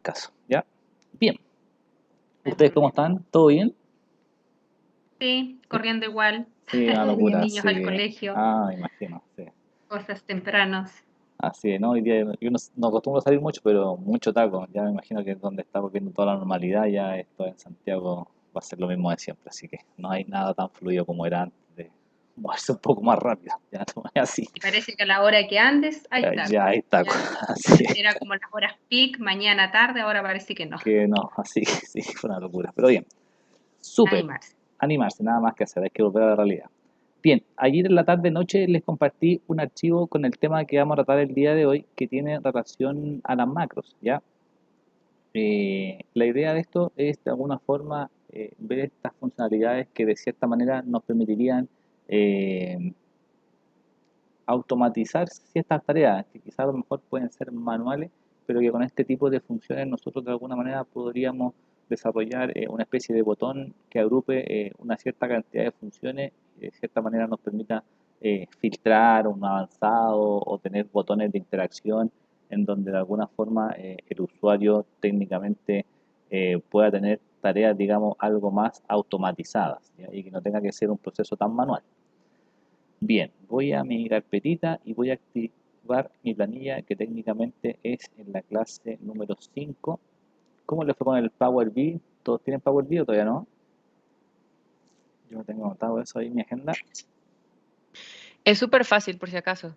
caso, ¿ya? Bien. ¿Ustedes cómo están? ¿Todo bien? Sí, Sí, corriendo igual, sí, una locura, niños así al que, colegio, me imagino, sí. cosas tempranos. Así es, ¿no? Hoy día yo no acostumbro a salir mucho, pero mucho taco. Ya me imagino que es donde está volviendo toda la normalidad, ya esto en Santiago va a ser lo mismo de siempre, así que no hay nada tan fluido como era antes de moverse un poco más rápido, ya no es así. Y parece que a la hora que andes hay Ya taco. hay taco, Ya así antes es, era como las horas peak, mañana tarde, ahora parece que no. que no, así que sí, fue una locura. Pero bien, súper, Animarse. animarse, nada más que hacer, hay que volver a la realidad. Bien, ayer en la tarde noche les compartí un archivo con el tema que vamos a tratar el día de hoy, que tiene relación a las macros, ¿ya? La idea de esto es de alguna forma ver estas funcionalidades que de cierta manera nos permitirían eh, automatizar ciertas tareas que quizás a lo mejor pueden ser manuales, pero que con este tipo de funciones nosotros de alguna manera podríamos desarrollar una especie de botón que agrupe una cierta cantidad de funciones y de cierta manera nos permita filtrar un avanzado o tener botones de interacción en donde de alguna forma el usuario técnicamente pueda tener tareas, digamos, algo más automatizadas, ¿ya? Y que no tenga que ser un proceso tan manual. Bien, voy a mi carpetita y voy a activar mi planilla que técnicamente es en la clase número 5. ¿Cómo le fue con el Power BI? ¿Todos tienen Power BI o todavía no? Yo no tengo anotado eso ahí en mi agenda. Es súper fácil, por si acaso.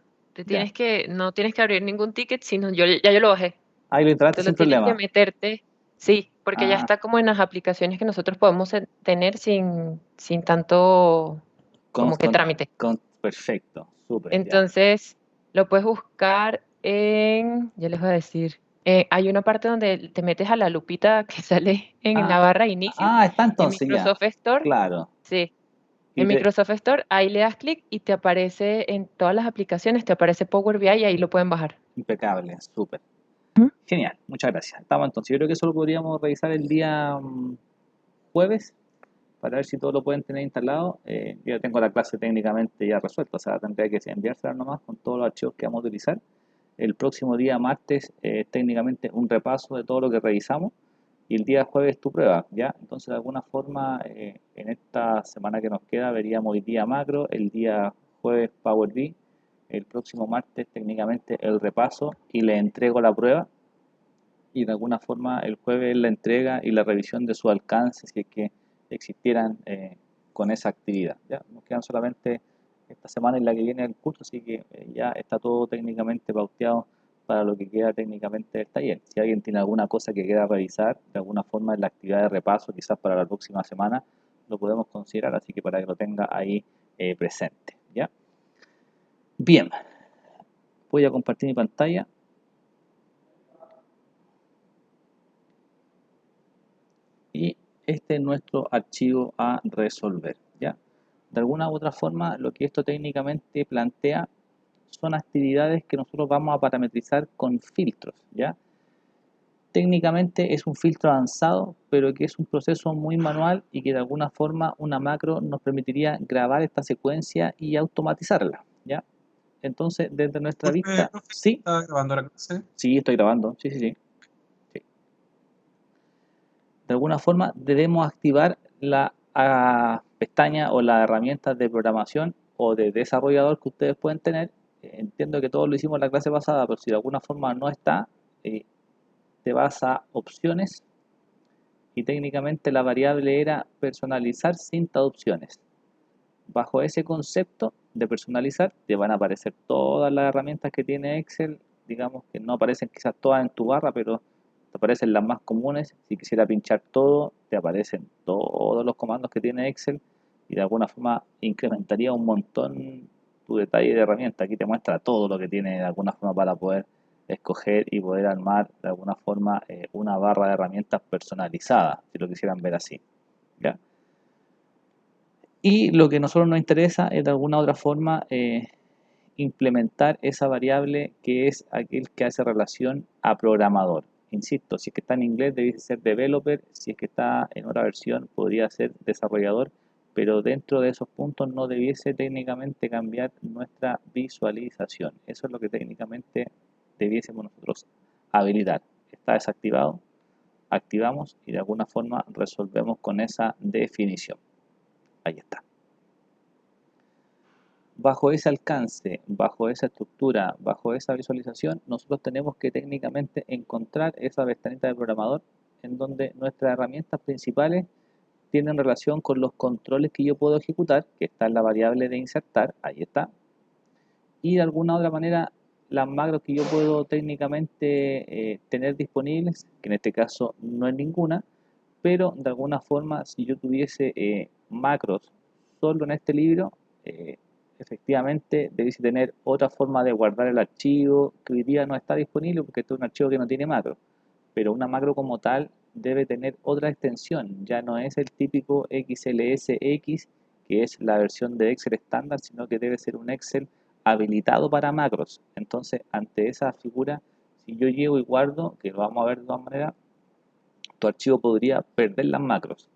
Ya. No tienes que abrir ningún ticket, sino ya yo lo bajé. Ahí lo instalaste sin Solo tienes que problema. meterte, sí, porque ya Ah, está como en las aplicaciones que nosotros podemos tener sin tanto con, como que con, trámite. perfecto, súper, ya. Entonces, lo puedes buscar ya les voy a decir, hay una parte donde te metes a la lupita que sale en la Ah, barra de inicio, está en entonces ya. Microsoft Store, Claro. sí. Y En te, Microsoft Store, ahí le das clic y te aparece en todas las aplicaciones, te aparece Power BI y ahí lo pueden bajar. impecable, súper. Ujú. Genial, muchas gracias. Estamos entonces. Yo creo que eso lo podríamos revisar el día jueves para ver si todos lo pueden tener instalado. Yo tengo la clase técnicamente ya resuelta, o sea, tendría que enviársela nomás con todos los archivos que vamos a utilizar. El próximo día martes, técnicamente un repaso de todo lo que revisamos y el día jueves tu prueba, ¿ya? Entonces, de alguna forma, en esta semana que nos queda, veríamos el día macro, el día jueves Power BI, el próximo martes técnicamente el repaso y le entrego la prueba y de alguna forma el jueves la entrega y la revisión de su alcance si es que existieran con esa actividad. ¿Ya? Nos quedan solamente esta semana y la que viene el curso, así que ya está todo técnicamente pauteado para lo que queda técnicamente del taller. Si alguien tiene alguna cosa que quiera revisar, de alguna forma en la actividad de repaso, quizás para la próxima semana, lo podemos considerar, así que para que lo tenga ahí presente. ¿Ya? Bien, voy a compartir mi pantalla. Y este es nuestro archivo a resolver, ¿ya? De alguna u otra forma, lo que esto técnicamente plantea son actividades que nosotros vamos a parametrizar con filtros, ¿ya? Técnicamente es un filtro avanzado, pero que es un proceso muy manual y que de alguna forma una macro nos permitiría grabar esta secuencia y automatizarla, ¿ya? Entonces, desde nuestra Disculpe, vista, profe, sí, ¿estaba grabando la clase? sí, estoy grabando, sí, sí, sí, sí. De alguna forma debemos activar la pestaña o las herramientas de programación o de desarrollador que ustedes pueden tener. Entiendo que todos lo hicimos en la clase pasada, pero si de alguna forma no está, eh, te vas a opciones y técnicamente la variable era personalizar cinta de opciones. Bajo ese concepto de personalizar te van a aparecer todas las herramientas que tiene Excel, digamos que no aparecen quizás todas en tu barra, pero te aparecen las más comunes. Si quisiera pinchar todo, te aparecen todos los comandos que tiene Excel y de alguna forma incrementaría un montón tu detalle de herramienta. Aquí te muestra todo lo que tiene de alguna forma para poder escoger y poder armar de alguna forma una barra de herramientas personalizada, si lo quisieran ver así. ¿Ya? Y lo que a nosotros nos interesa es de alguna otra forma implementar esa variable que es aquel que hace relación a programador. Insisto, si es que está en inglés debe ser developer, si es que está en otra versión podría ser desarrollador, pero dentro de esos puntos no debiese técnicamente cambiar nuestra visualización. Eso es lo que técnicamente debiésemos nosotros habilitar. Está desactivado. activamos y de alguna forma resolvemos con esa definición. Ahí está. Bajo ese alcance, bajo esa estructura, bajo esa visualización, nosotros tenemos que técnicamente encontrar esa ventanita del programador en donde nuestras herramientas principales tienen relación con los controles que yo puedo ejecutar, que está en la variable de insertar, ahí está, y de alguna otra manera las macros que yo puedo técnicamente tener disponibles, que en este caso no es ninguna, pero de alguna forma si yo tuviese macros solo en este libro, efectivamente debiese tener otra forma de guardar el archivo que hoy día no está disponible porque este es un archivo que no tiene macro, pero una macro como tal debe tener otra extensión, ya no es el típico XLSX que es la versión de Excel estándar, sino que debe ser un Excel habilitado para macros. Entonces, ante esa figura, si yo llego y guardo, que lo vamos a ver de todas maneras, tu archivo podría perder las macros.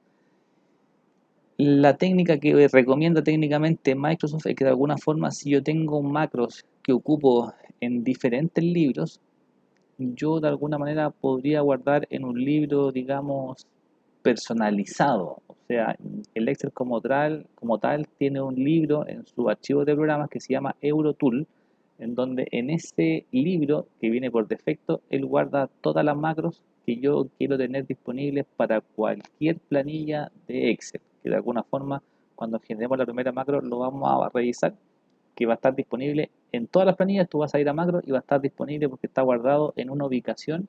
La técnica que recomienda técnicamente Microsoft es que de alguna forma, si yo tengo macros que ocupo en diferentes libros, yo de alguna manera podría guardar en un libro, digamos, personalizado. O sea, el Excel como tal tiene un libro en su archivo de programas que se llama EuroTool, en donde en ese libro que viene por defecto, él guarda todas las macros que yo quiero tener disponibles para cualquier planilla de Excel, que de alguna forma cuando generemos la primera macro lo vamos a revisar, que va a estar disponible en todas las planillas. Tú vas a ir a macro y va a estar disponible porque está guardado en una ubicación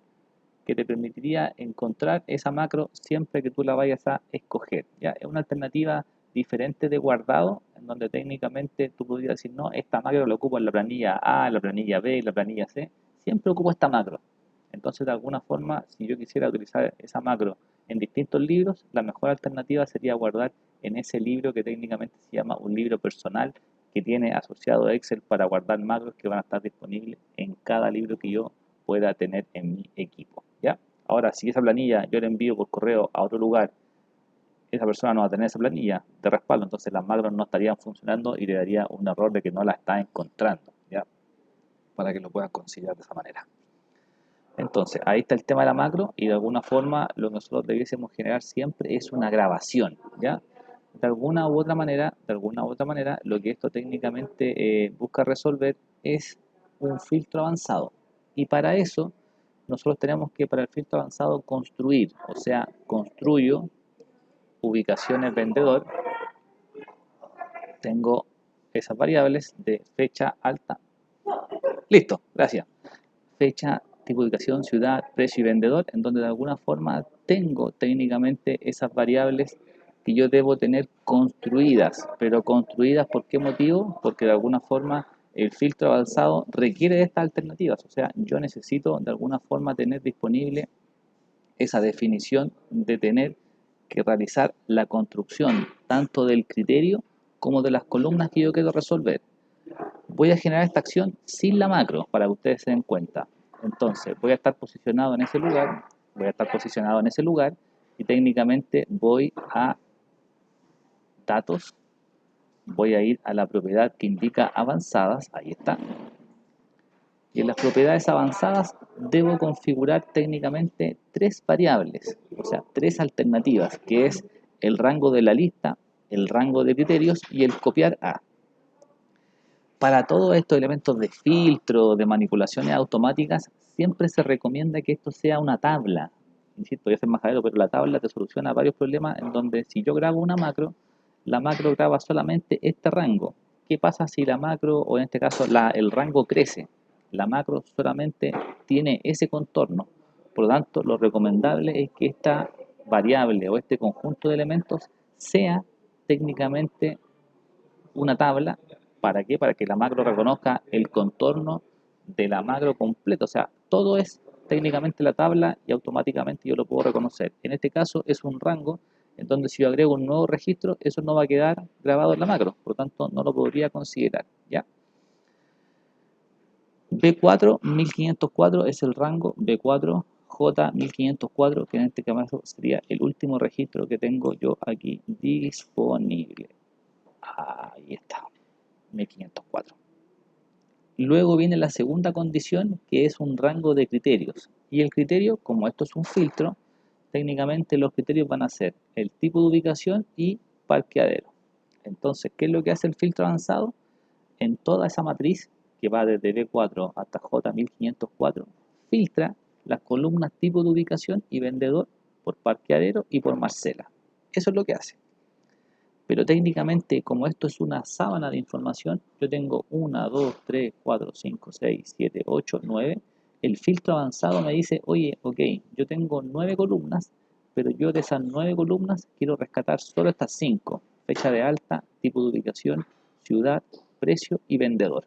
que te permitiría encontrar esa macro siempre que tú la vayas a escoger. ¿Ya? Es una alternativa diferente de guardado, en donde técnicamente tú podrías decir, no, esta macro la ocupo en la planilla A, la planilla B, la planilla C, siempre ocupo esta macro. Entonces, de alguna forma, si yo quisiera utilizar esa macro en distintos libros, la mejor alternativa sería guardar en ese libro que técnicamente se llama un libro personal, que tiene asociado Excel para guardar macros que van a estar disponibles en cada libro que yo pueda tener en mi equipo. ¿Ya? Ahora, si esa planilla yo la envío por correo a otro lugar, esa persona no va a tener esa planilla de respaldo, entonces las macros no estarían funcionando y le daría un error de que no la está encontrando, ¿ya? Para que lo puedan considerar de esa manera. Entonces, ahí está el tema de la macro y de alguna forma lo que nosotros debiésemos generar siempre es una grabación, ¿ya? De alguna u otra manera, lo que esto técnicamente busca resolver es un filtro avanzado. Y para eso, nosotros tenemos que, para el filtro avanzado, construir, o sea, construyo ubicaciones vendedor, tengo esas variables de fecha alta, listo, gracias, fecha, tipo de ubicación, ciudad, precio y vendedor, en donde de alguna forma tengo técnicamente esas variables que yo debo tener construidas, pero construidas ¿por qué motivo? Porque de alguna forma el filtro avanzado requiere de estas alternativas, o sea, yo necesito de alguna forma tener disponible esa definición de tener que realizar la construcción tanto del criterio como de las columnas que yo quiero resolver. Voy a generar esta acción sin la macro para que ustedes se den cuenta. Entonces voy a estar posicionado en ese lugar, y técnicamente voy a datos, voy a ir a la propiedad que indica avanzadas, ahí está. Y en las propiedades avanzadas debo configurar técnicamente tres variables, o sea, tres alternativas, que es el rango de la lista, el rango de criterios y el copiar a. Para todos estos elementos de filtro, de manipulaciones automáticas, siempre se recomienda que esto sea una tabla. Insisto, voy a ser majadero, pero la tabla te soluciona varios problemas en donde si yo grabo una macro, la macro graba solamente este rango. ¿Qué pasa si la macro, o en este caso el rango crece? La macro solamente tiene ese contorno. Por lo tanto, lo recomendable es que esta variable o este conjunto de elementos sea técnicamente una tabla. ¿Para qué? Para que la macro reconozca el contorno de la macro completo. O sea, todo es técnicamente la tabla y automáticamente yo lo puedo reconocer. En este caso es un rango en donde si yo agrego un nuevo registro, eso no va a quedar grabado en la macro. Por lo tanto, no lo podría considerar. ¿Ya? B4 1504 es el rango, B4 J 1504, que en este caso sería el último registro que tengo yo aquí disponible. Ahí está, 1504. Luego viene la segunda condición, que es un rango de criterios. Y el criterio, como esto es un filtro, técnicamente los criterios van a ser el tipo de ubicación y parqueadero. Entonces, ¿qué es lo que hace el filtro avanzado? En toda esa matriz que va desde B4 hasta J1504, filtra las columnas tipo de ubicación y vendedor por parqueadero y por Marcela. Eso es lo que hace. Pero técnicamente, como esto es una sábana de información, yo tengo 1, 2, 3, 4, 5, 6, 7, 8, 9. El filtro avanzado me dice, oye, ok, yo tengo 9 columnas, pero yo de esas 9 columnas quiero rescatar solo estas 5. Fecha de alta, tipo de ubicación, ciudad, precio y vendedor.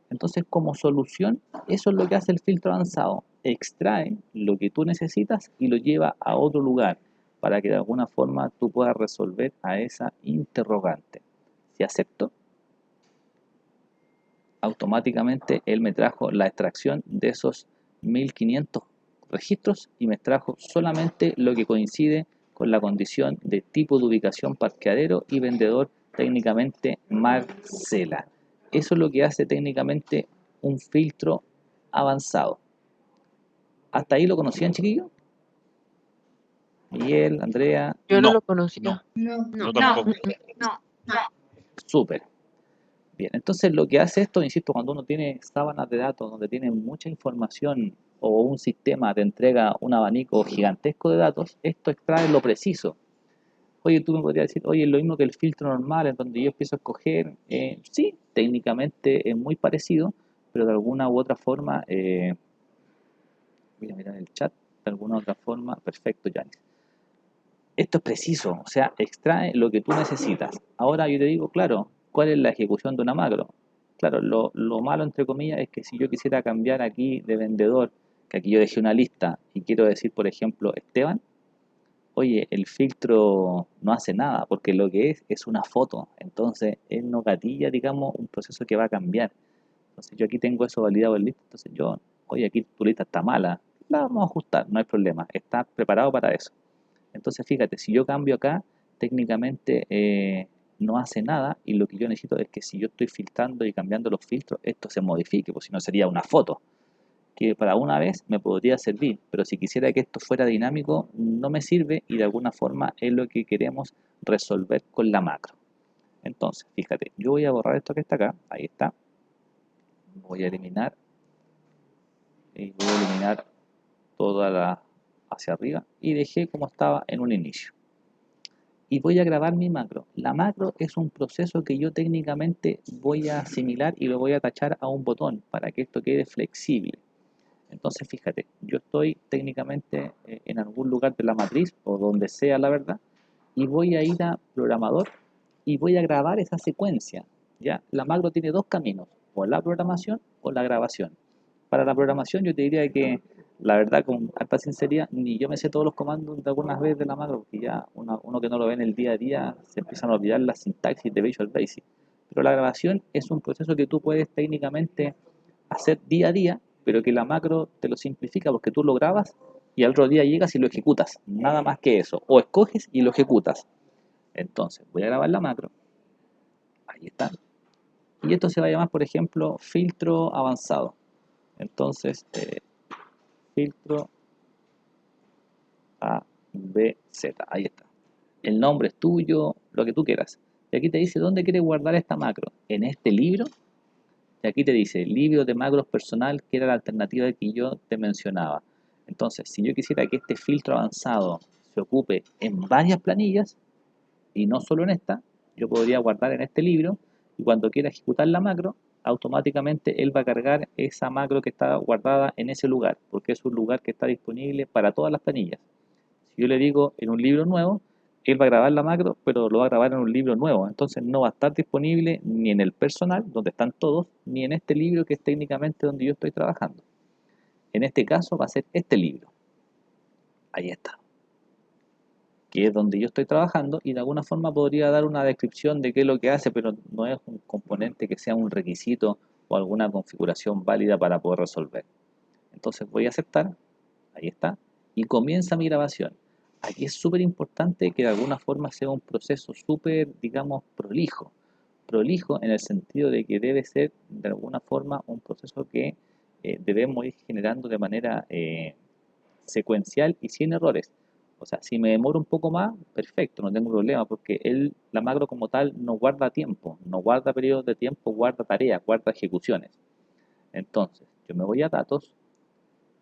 Entonces, como solución, eso es lo que hace el filtro avanzado. Extrae lo que tú necesitas y lo lleva a otro lugar para que de alguna forma tú puedas resolver a esa interrogante. Si acepto, automáticamente él me trajo la extracción de esos 1500 registros y me trajo solamente lo que coincide con la condición de tipo de ubicación parqueadero y vendedor técnicamente Marcela. Eso es lo que hace técnicamente un filtro avanzado. ¿Hasta ahí lo conocían, chiquillos? Miguel, Andrea. Yo no No, lo conocía. yo No, tampoco. no. Súper. Bien, entonces lo que hace esto, insisto, cuando uno tiene sábanas de datos donde tiene mucha información o un sistema te entrega un abanico gigantesco de datos, esto extrae lo preciso. Oye, tú me podrías decir, oye, es lo mismo que el filtro normal, en donde yo empiezo a escoger. Sí, técnicamente es muy parecido, pero de alguna u otra forma, voy a mirar el chat, de alguna u otra forma, perfecto, Janis. Esto es preciso, o sea, extrae lo que tú necesitas. Ahora yo te digo, claro, ¿cuál es la ejecución de una macro? Claro, lo malo, entre comillas, es que si yo quisiera cambiar aquí de vendedor, que aquí yo dejé una lista y quiero decir, por ejemplo, Esteban, oye, el filtro no hace nada, porque lo que es una foto. Entonces, él no gatilla, digamos, un proceso que va a cambiar. Entonces, yo aquí tengo eso validado en lista. Entonces, yo, oye, aquí tu lista está mala. La vamos a ajustar, no hay problema. Está preparado para eso. Entonces, fíjate, si yo cambio acá, técnicamente no hace nada. Y lo que yo necesito es que si yo estoy filtrando y cambiando los filtros, esto se modifique, porque si no sería una foto que para una vez me podría servir, pero si quisiera que esto fuera dinámico, no me sirve y de alguna forma es lo que queremos resolver con la macro. Entonces, fíjate, yo voy a borrar esto que está acá, ahí está, voy a eliminar y voy a eliminar toda la hacia arriba y dejé como estaba en un inicio. Y voy a grabar mi macro. La macro es un proceso que yo técnicamente voy a asimilar y lo voy a tachar a un botón para que esto quede flexible. Entonces, fíjate, yo estoy técnicamente en algún lugar de la matriz o donde sea la verdad y voy a ir a programador y voy a grabar esa secuencia. ¿Ya? La macro tiene dos caminos, o la programación o la grabación. Para la programación yo te diría que, la verdad, con alta sinceridad, ni yo me sé todos los comandos de algunas veces de la macro, porque ya uno que no lo ve en el día a día se empiezan a olvidar la sintaxis de Visual Basic. Pero la grabación es un proceso que tú puedes técnicamente hacer día a día, pero que la macro te lo simplifica porque tú lo grabas y al otro día llegas y lo ejecutas. Nada más que eso. O escoges y lo ejecutas. Entonces, voy a grabar la macro. Ahí está. Y esto se va a llamar, por ejemplo, filtro avanzado. Entonces, filtro A, B, Z. Ahí está. El nombre es tuyo, lo que tú quieras. Y aquí te dice dónde quieres guardar esta macro. En este libro. Y aquí te dice libro de macros personal, que era la alternativa que yo te mencionaba. Entonces, si yo quisiera que este filtro avanzado se ocupe en varias planillas, y no solo en esta, yo podría guardar en este libro, y cuando quiera ejecutar la macro, automáticamente él va a cargar esa macro que está guardada en ese lugar, porque es un lugar que está disponible para todas las planillas. Si yo le digo en un libro nuevo, él va a grabar la macro, pero lo va a grabar en un libro nuevo. Entonces no va a estar disponible ni en el personal, donde están todos, ni en este libro que es técnicamente donde yo estoy trabajando. En este caso va a ser este libro. Ahí está. Que es donde yo estoy trabajando y de alguna forma podría dar una descripción de qué es lo que hace, pero no es un componente que sea un requisito o alguna configuración válida para poder resolver. Entonces voy a aceptar. Ahí está. Y comienza mi grabación. Aquí es súper importante que de alguna forma sea un proceso súper, digamos, prolijo. Prolijo en el sentido de que debe ser de alguna forma un proceso que debemos ir generando de manera secuencial y sin errores. O sea, si me demoro un poco más, perfecto, no tengo problema, porque la macro como tal no guarda tiempo, no guarda periodos de tiempo, guarda tareas, guarda ejecuciones. Entonces, yo me voy a datos,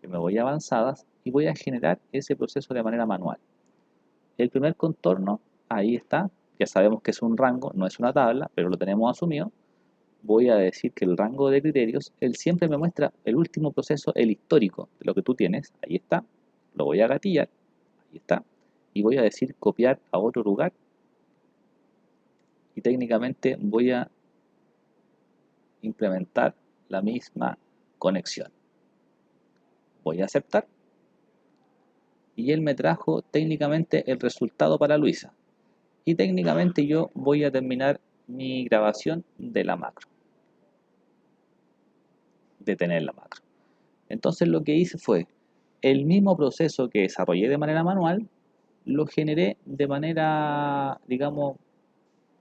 yo me voy a avanzadas y voy a generar ese proceso de manera manual. El primer contorno, ahí está, ya sabemos que es un rango, no es una tabla, pero lo tenemos asumido. Voy a decir que el rango de criterios, él siempre me muestra el último proceso, el histórico de lo que tú tienes, ahí está, lo voy a gatillar, ahí está, y voy a decir copiar a otro lugar, y técnicamente voy a implementar la misma conexión. Voy a aceptar, y él me trajo técnicamente el resultado para Luisa, y técnicamente yo voy a terminar mi grabación de la macro, detener la macro. Entonces lo que hice fue el mismo proceso que desarrollé de manera manual, lo generé de manera, digamos,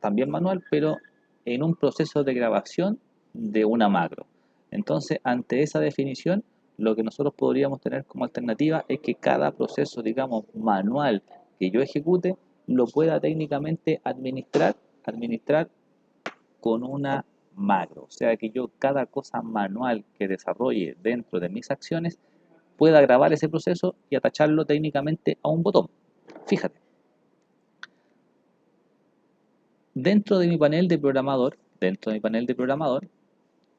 también manual, pero en un proceso de grabación de una macro. Entonces, ante esa definición, lo que nosotros podríamos tener como alternativa es que cada proceso, digamos, manual que yo ejecute, lo pueda técnicamente administrar con una macro. O sea, que yo cada cosa manual que desarrolle dentro de mis acciones pueda grabar ese proceso y atacharlo técnicamente a un botón. Fíjate, dentro de mi panel de programador,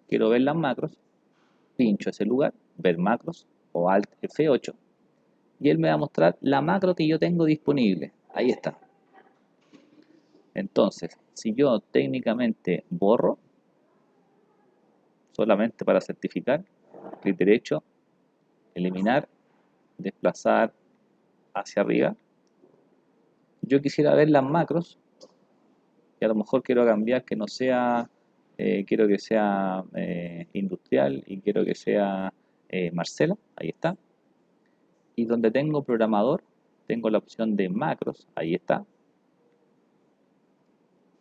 quiero ver las macros, pincho ese lugar, ver macros o Alt F8 y él me va a mostrar la macro que yo tengo disponible. Ahí está. Entonces, si yo técnicamente borro, solamente para certificar, clic derecho, eliminar, desplazar hacia arriba. Yo quisiera ver las macros y a lo mejor quiero cambiar que no sea, quiero que sea industrial y quiero que sea Marcela, ahí está. Y donde tengo programador, tengo la opción de macros, ahí está.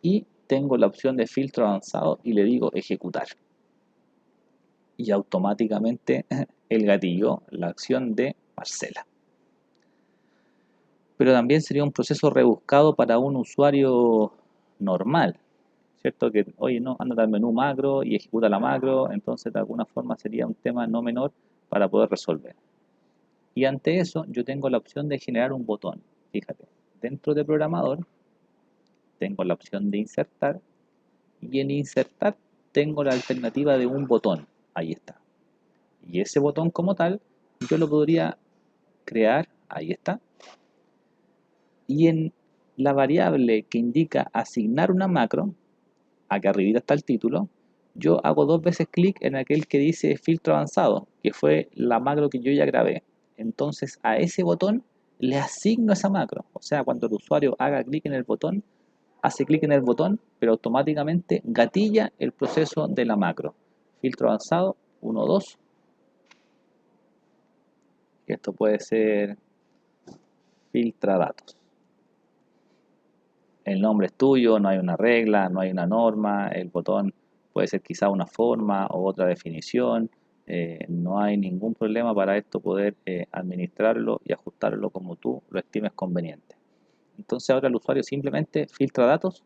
Y tengo la opción de filtro avanzado y le digo ejecutar. Y automáticamente el gatillo la acción de Marcela. Pero también sería un proceso rebuscado para un usuario normal, ¿cierto? Que, oye, no, anda al menú macro y ejecuta la macro, entonces de alguna forma sería un tema no menor para poder resolver. Y ante eso yo tengo la opción de generar un botón. Fíjate, dentro de programador tengo la opción de insertar y en insertar tengo la alternativa de un botón. Ahí está. Y ese botón como tal yo lo podría crear, ahí está. Y en la variable que indica asignar una macro, acá arriba está el título, yo hago 2 veces clic en aquel que dice filtro avanzado, que fue la macro que yo ya grabé. Entonces a ese botón le asigno esa macro. O sea, cuando el usuario haga clic en el botón, hace clic en el botón, pero automáticamente gatilla el proceso de la macro. Filtro avanzado, 1, 2. Y esto puede ser filtra datos. El nombre es tuyo, no hay una regla, no hay una norma, el botón puede ser quizá una forma o otra definición, no hay ningún problema para esto poder administrarlo y ajustarlo como tú lo estimes conveniente. Entonces ahora el usuario simplemente filtra datos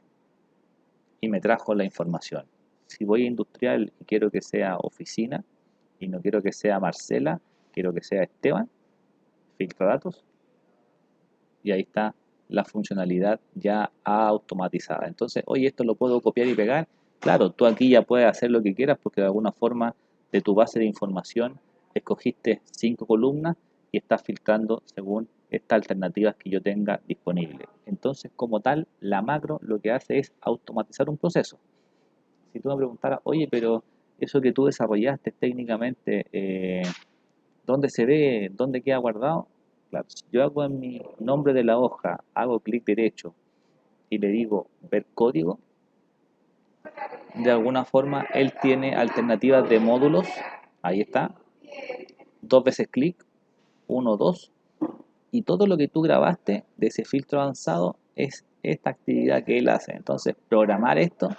y me trajo la información. Si voy a industrial y quiero que sea oficina y no quiero que sea Marcela, quiero que sea Esteban, filtra datos y ahí está la funcionalidad ya automatizada. Entonces, oye, esto lo puedo copiar y pegar. Claro, tú aquí ya puedes hacer lo que quieras porque de alguna forma de tu base de información escogiste 5 columnas y estás filtrando según estas alternativas que yo tenga disponible. Entonces, como tal, la macro lo que hace es automatizar un proceso. Si tú me preguntaras, oye, pero eso que tú desarrollaste técnicamente, ¿dónde se ve? ¿Dónde queda guardado? Claro, si yo hago en mi nombre de la hoja, hago clic derecho y le digo ver código, de alguna forma él tiene alternativas de módulos, ahí está, 2 veces clic, 1, 2, y todo lo que tú grabaste de ese filtro avanzado es esta actividad que él hace. Entonces, programar esto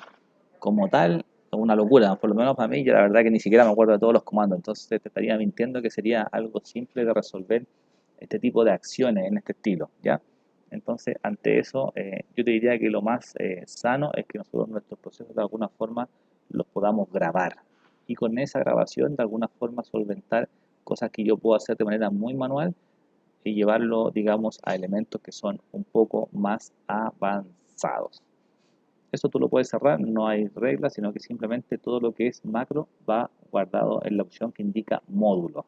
como tal es una locura, por lo menos para mí, yo la verdad que ni siquiera me acuerdo de todos los comandos, entonces te estaría mintiendo que sería algo simple de resolver este tipo de acciones en este estilo, ¿ya? Entonces, ante eso, yo te diría que lo más sano es que nosotros nuestros procesos de alguna forma los podamos grabar y con esa grabación de alguna forma solventar cosas que yo puedo hacer de manera muy manual y llevarlo, digamos, a elementos que son un poco más avanzados. Eso tú lo puedes cerrar, no hay reglas, sino que simplemente todo lo que es macro va guardado en la opción que indica módulo.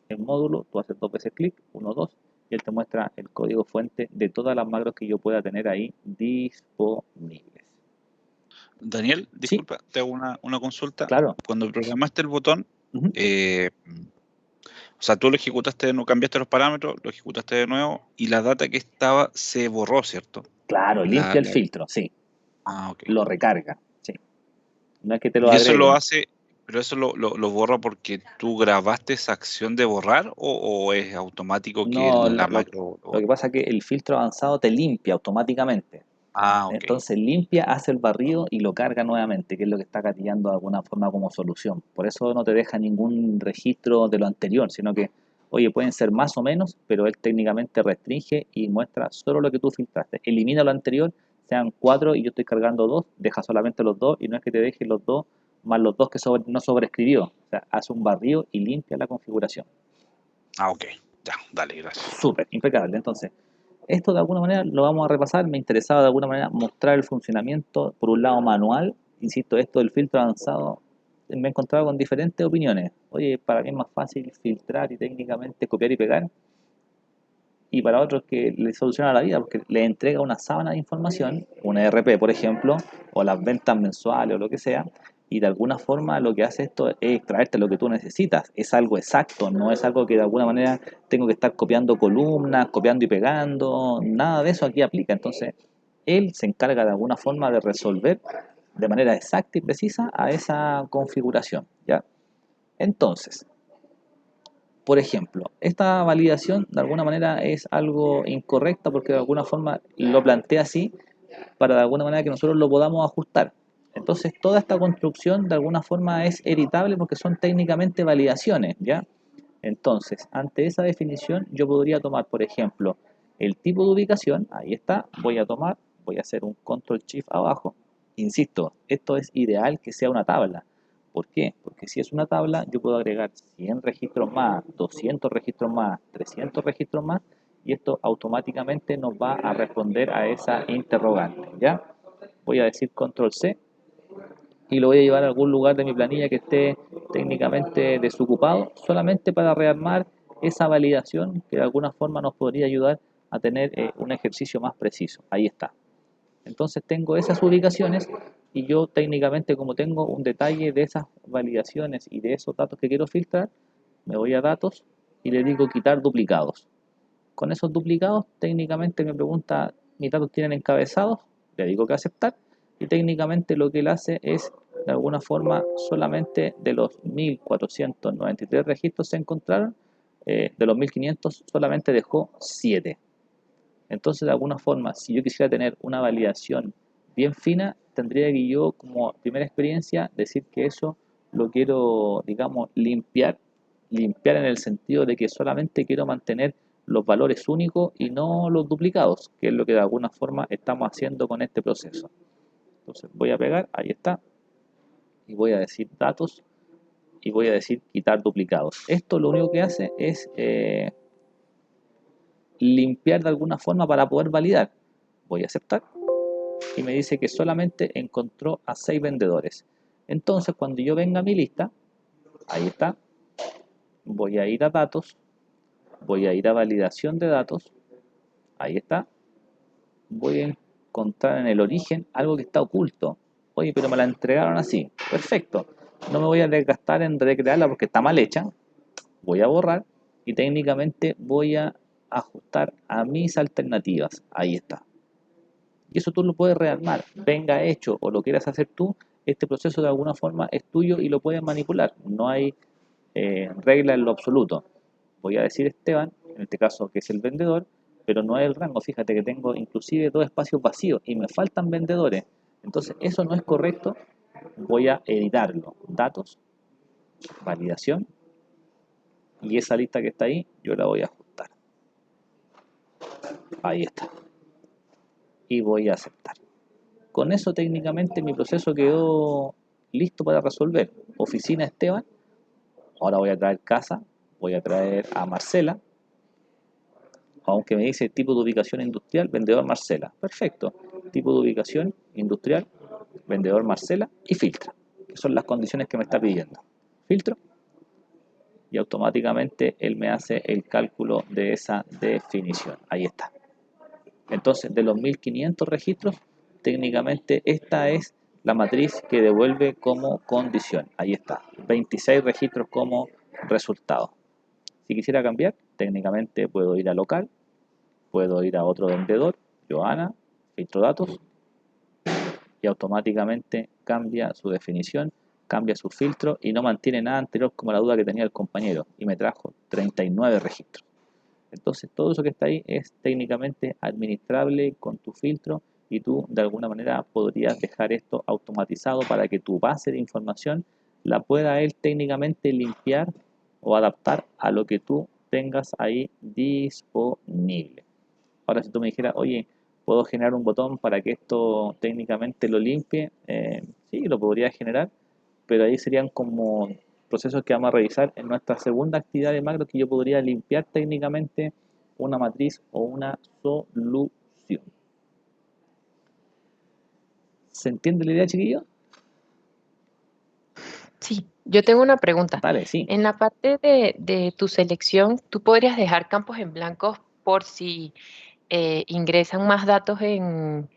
En módulo tú haces 2 veces clic, 1, 2, y él te muestra el código fuente de todas las macros que yo pueda tener ahí disponibles. Daniel, Sí, disculpa, te hago una consulta. claro. Cuando programaste el botón, Ujú. o sea, tú lo ejecutaste de nuevo, cambiaste los parámetros, lo ejecutaste de nuevo y la data que estaba se borró, ¿cierto? Claro, La, limpia el la- filtro, sí. ok. Lo recarga, sí. No es que te lo Y eso lo agregue. hace, pero eso lo borra porque tú grabaste esa acción de borrar o es automático que No, la macro lo lo que borra. pasa es que el filtro avanzado te limpia automáticamente. Ok. Entonces limpia, hace el barrido y lo carga nuevamente, que es lo que está gatillando de alguna forma como solución. Por eso no te deja ningún registro de lo anterior, sino que, oye, pueden ser más o menos, pero él técnicamente restringe y muestra solo lo que tú filtraste. Elimina lo anterior, sean 4 y yo estoy cargando 2, deja solamente los 2 y no es que te deje los 2 más los 2 que no sobreescribió. O sea, hace un barrido y limpia la configuración. Ok. Ya, dale, gracias. Súper, impecable. Entonces, esto de alguna manera lo vamos a repasar. Me interesaba de alguna manera mostrar el funcionamiento, por un lado manual, insisto, esto del filtro avanzado, me he encontrado con diferentes opiniones. Oye, para mí es más fácil filtrar y técnicamente copiar y pegar, y para otros que les soluciona la vida porque les entrega una sábana de información, una ERP por ejemplo, o las ventas mensuales o lo que sea, y de alguna forma lo que hace esto es extraerte lo que tú necesitas, es algo exacto, no es algo que de alguna manera tengo que estar copiando columnas, copiando y pegando, nada de eso aquí aplica. Entonces él se encarga de alguna forma de resolver de manera exacta y precisa a esa configuración, ¿ya? Entonces, por ejemplo, esta validación de alguna manera es algo incorrecta porque de alguna forma lo plantea así para de alguna manera que nosotros lo podamos ajustar. Entonces, toda esta construcción de alguna forma es editable porque son técnicamente validaciones, ¿ya? Entonces, ante esa definición, yo podría tomar, por ejemplo, el tipo de ubicación, ahí está, voy a hacer un control shift abajo. Insisto, esto es ideal que sea una tabla. ¿Por qué? Porque si es una tabla, yo puedo agregar 100 registros más, 200 registros más, 300 registros más, y esto automáticamente nos va a responder a esa interrogante, ¿ya? Voy a decir control C y lo voy a llevar a algún lugar de mi planilla que esté técnicamente desocupado, solamente para rearmar esa validación que de alguna forma nos podría ayudar a tener un ejercicio más preciso. Ahí está. Entonces tengo esas ubicaciones y yo técnicamente como tengo un detalle de esas validaciones y de esos datos que quiero filtrar, me voy a datos y le digo quitar duplicados. Con esos duplicados técnicamente me pregunta, mis datos tienen encabezados, le digo que aceptar y técnicamente lo que él hace es de alguna forma solamente de los 1493 registros se encontraron, de los 1500 solamente dejó 7. Entonces, de alguna forma, si yo quisiera tener una validación bien fina, tendría que yo, como primera experiencia, decir que eso lo quiero, digamos, limpiar en el sentido de que solamente quiero mantener los valores únicos y no los duplicados, que es lo que de alguna forma estamos haciendo con este proceso. Entonces, voy a pegar, ahí está, y voy a decir datos y voy a decir quitar duplicados. Esto lo único que hace es limpiar de alguna forma para poder validar. Voy a aceptar y me dice que solamente encontró a 6 vendedores. Entonces, cuando yo venga a mi lista, ahí está, voy a ir a datos, voy a ir a validación de datos, ahí está, voy a encontrar en el origen algo que está oculto. Oye, pero me la entregaron así. Perfecto. No me voy a desgastar en recrearla porque está mal hecha. Voy a borrar y técnicamente voy a ajustar a mis alternativas. Ahí está. Y eso tú lo puedes rearmar, venga hecho o lo quieras hacer tú, este proceso de alguna forma es tuyo y lo puedes manipular. No hay regla en lo absoluto. Voy a decir Esteban, en este caso que es el vendedor, pero no es el rango. Fíjate que tengo inclusive 2 espacios vacíos y me faltan vendedores. Entonces eso no es correcto. Voy a editarlo. Datos, validación y esa lista que está ahí yo la voy a ajustar. Ahí está. Y voy a aceptar. Con eso técnicamente mi proceso quedó listo para resolver. Oficina Esteban. Ahora voy a traer casa. Voy a traer a Marcela. Aunque me dice tipo de ubicación industrial, vendedor Marcela. Perfecto. Tipo de ubicación industrial, vendedor Marcela y filtra. Que son las condiciones que me está pidiendo. Filtro. Y automáticamente él me hace el cálculo de esa definición. Ahí está. Entonces, de los 1500 registros, técnicamente esta es la matriz que devuelve como condición. Ahí está. 26 registros como resultado. Si quisiera cambiar, técnicamente puedo ir a local, puedo ir a otro vendedor, Joana, filtro datos, y automáticamente cambia su definición, cambia su filtro y no mantiene nada anterior como la duda que tenía el compañero. Y me trajo 39 registros. Entonces todo eso que está ahí es técnicamente administrable con tu filtro y tú de alguna manera podrías dejar esto automatizado para que tu base de información la pueda él técnicamente limpiar o adaptar a lo que tú tengas ahí disponible. Ahora si tú me dijeras, oye, ¿puedo generar un botón para que esto técnicamente lo limpie? Sí, lo podría generar, pero ahí serían como procesos que vamos a revisar en nuestra segunda actividad de macro que yo podría limpiar técnicamente una matriz o una solución. ¿Se entiende la idea, chiquillos? Sí, yo tengo una pregunta. Dale, sí. En la parte de tu selección, ¿tú podrías dejar campos en blancos por si ingresan más datos en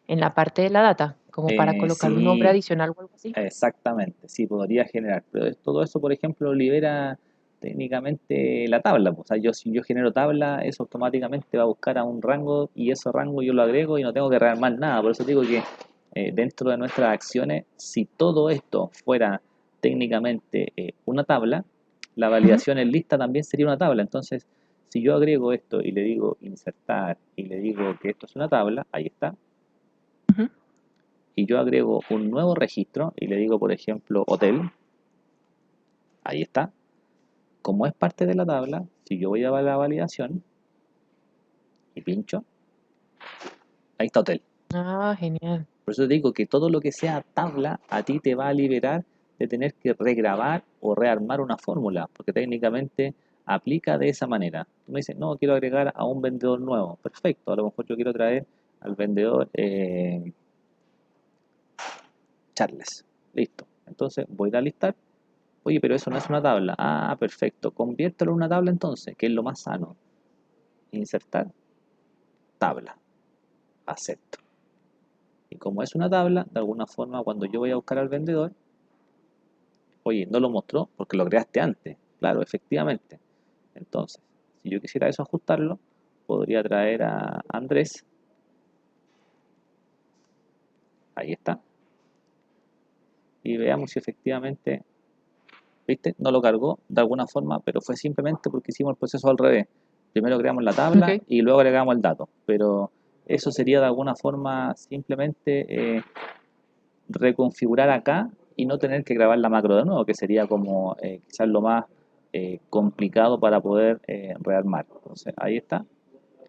la parte de la data, como para colocar un nombre Sí, adicional o algo así? exactamente, sí, podría generar, pero todo eso, por ejemplo, libera técnicamente la tabla, pues. O sea, si yo genero tabla, eso automáticamente va a buscar a un rango y ese rango yo lo agrego y no tengo que rearmar nada. Por eso digo que dentro de nuestras acciones, si todo esto fuera técnicamente una tabla, la validación en lista también sería una tabla. Entonces, si yo agrego esto y le digo insertar y le digo que esto es una tabla, ahí está, Ujú. y yo agrego un nuevo registro y le digo, por ejemplo, hotel, ahí está. Como es parte de la tabla, si yo voy a la validación y pincho, ahí está hotel. Ah, genial. Por eso te digo que todo lo que sea tabla a ti te va a liberar de tener que regrabar o rearmar una fórmula, porque técnicamente aplica de esa manera. Tú me dices, no, quiero agregar a un vendedor nuevo. Perfecto, a lo mejor yo quiero traer al vendedor Charles. Listo. Entonces voy a listar. Oye, pero eso no es una tabla. Ah, perfecto. Conviértelo en una tabla entonces, que es lo más sano. Insertar, tabla. Acepto. Y como es una tabla, de alguna forma cuando yo voy a buscar al vendedor, oye, no lo mostró porque lo creaste antes. Claro, efectivamente. Entonces, si yo quisiera eso ajustarlo, podría traer a Andrés. Ahí está. Y veamos si efectivamente, ¿viste? No lo cargó de alguna forma, pero fue simplemente porque hicimos el proceso al revés. Primero creamos la tabla Ok. y luego agregamos el dato. Pero eso sería de alguna forma simplemente reconfigurar acá y no tener que grabar la macro de nuevo, que sería como quizás lo más complicado para poder rearmar. Entonces ahí está.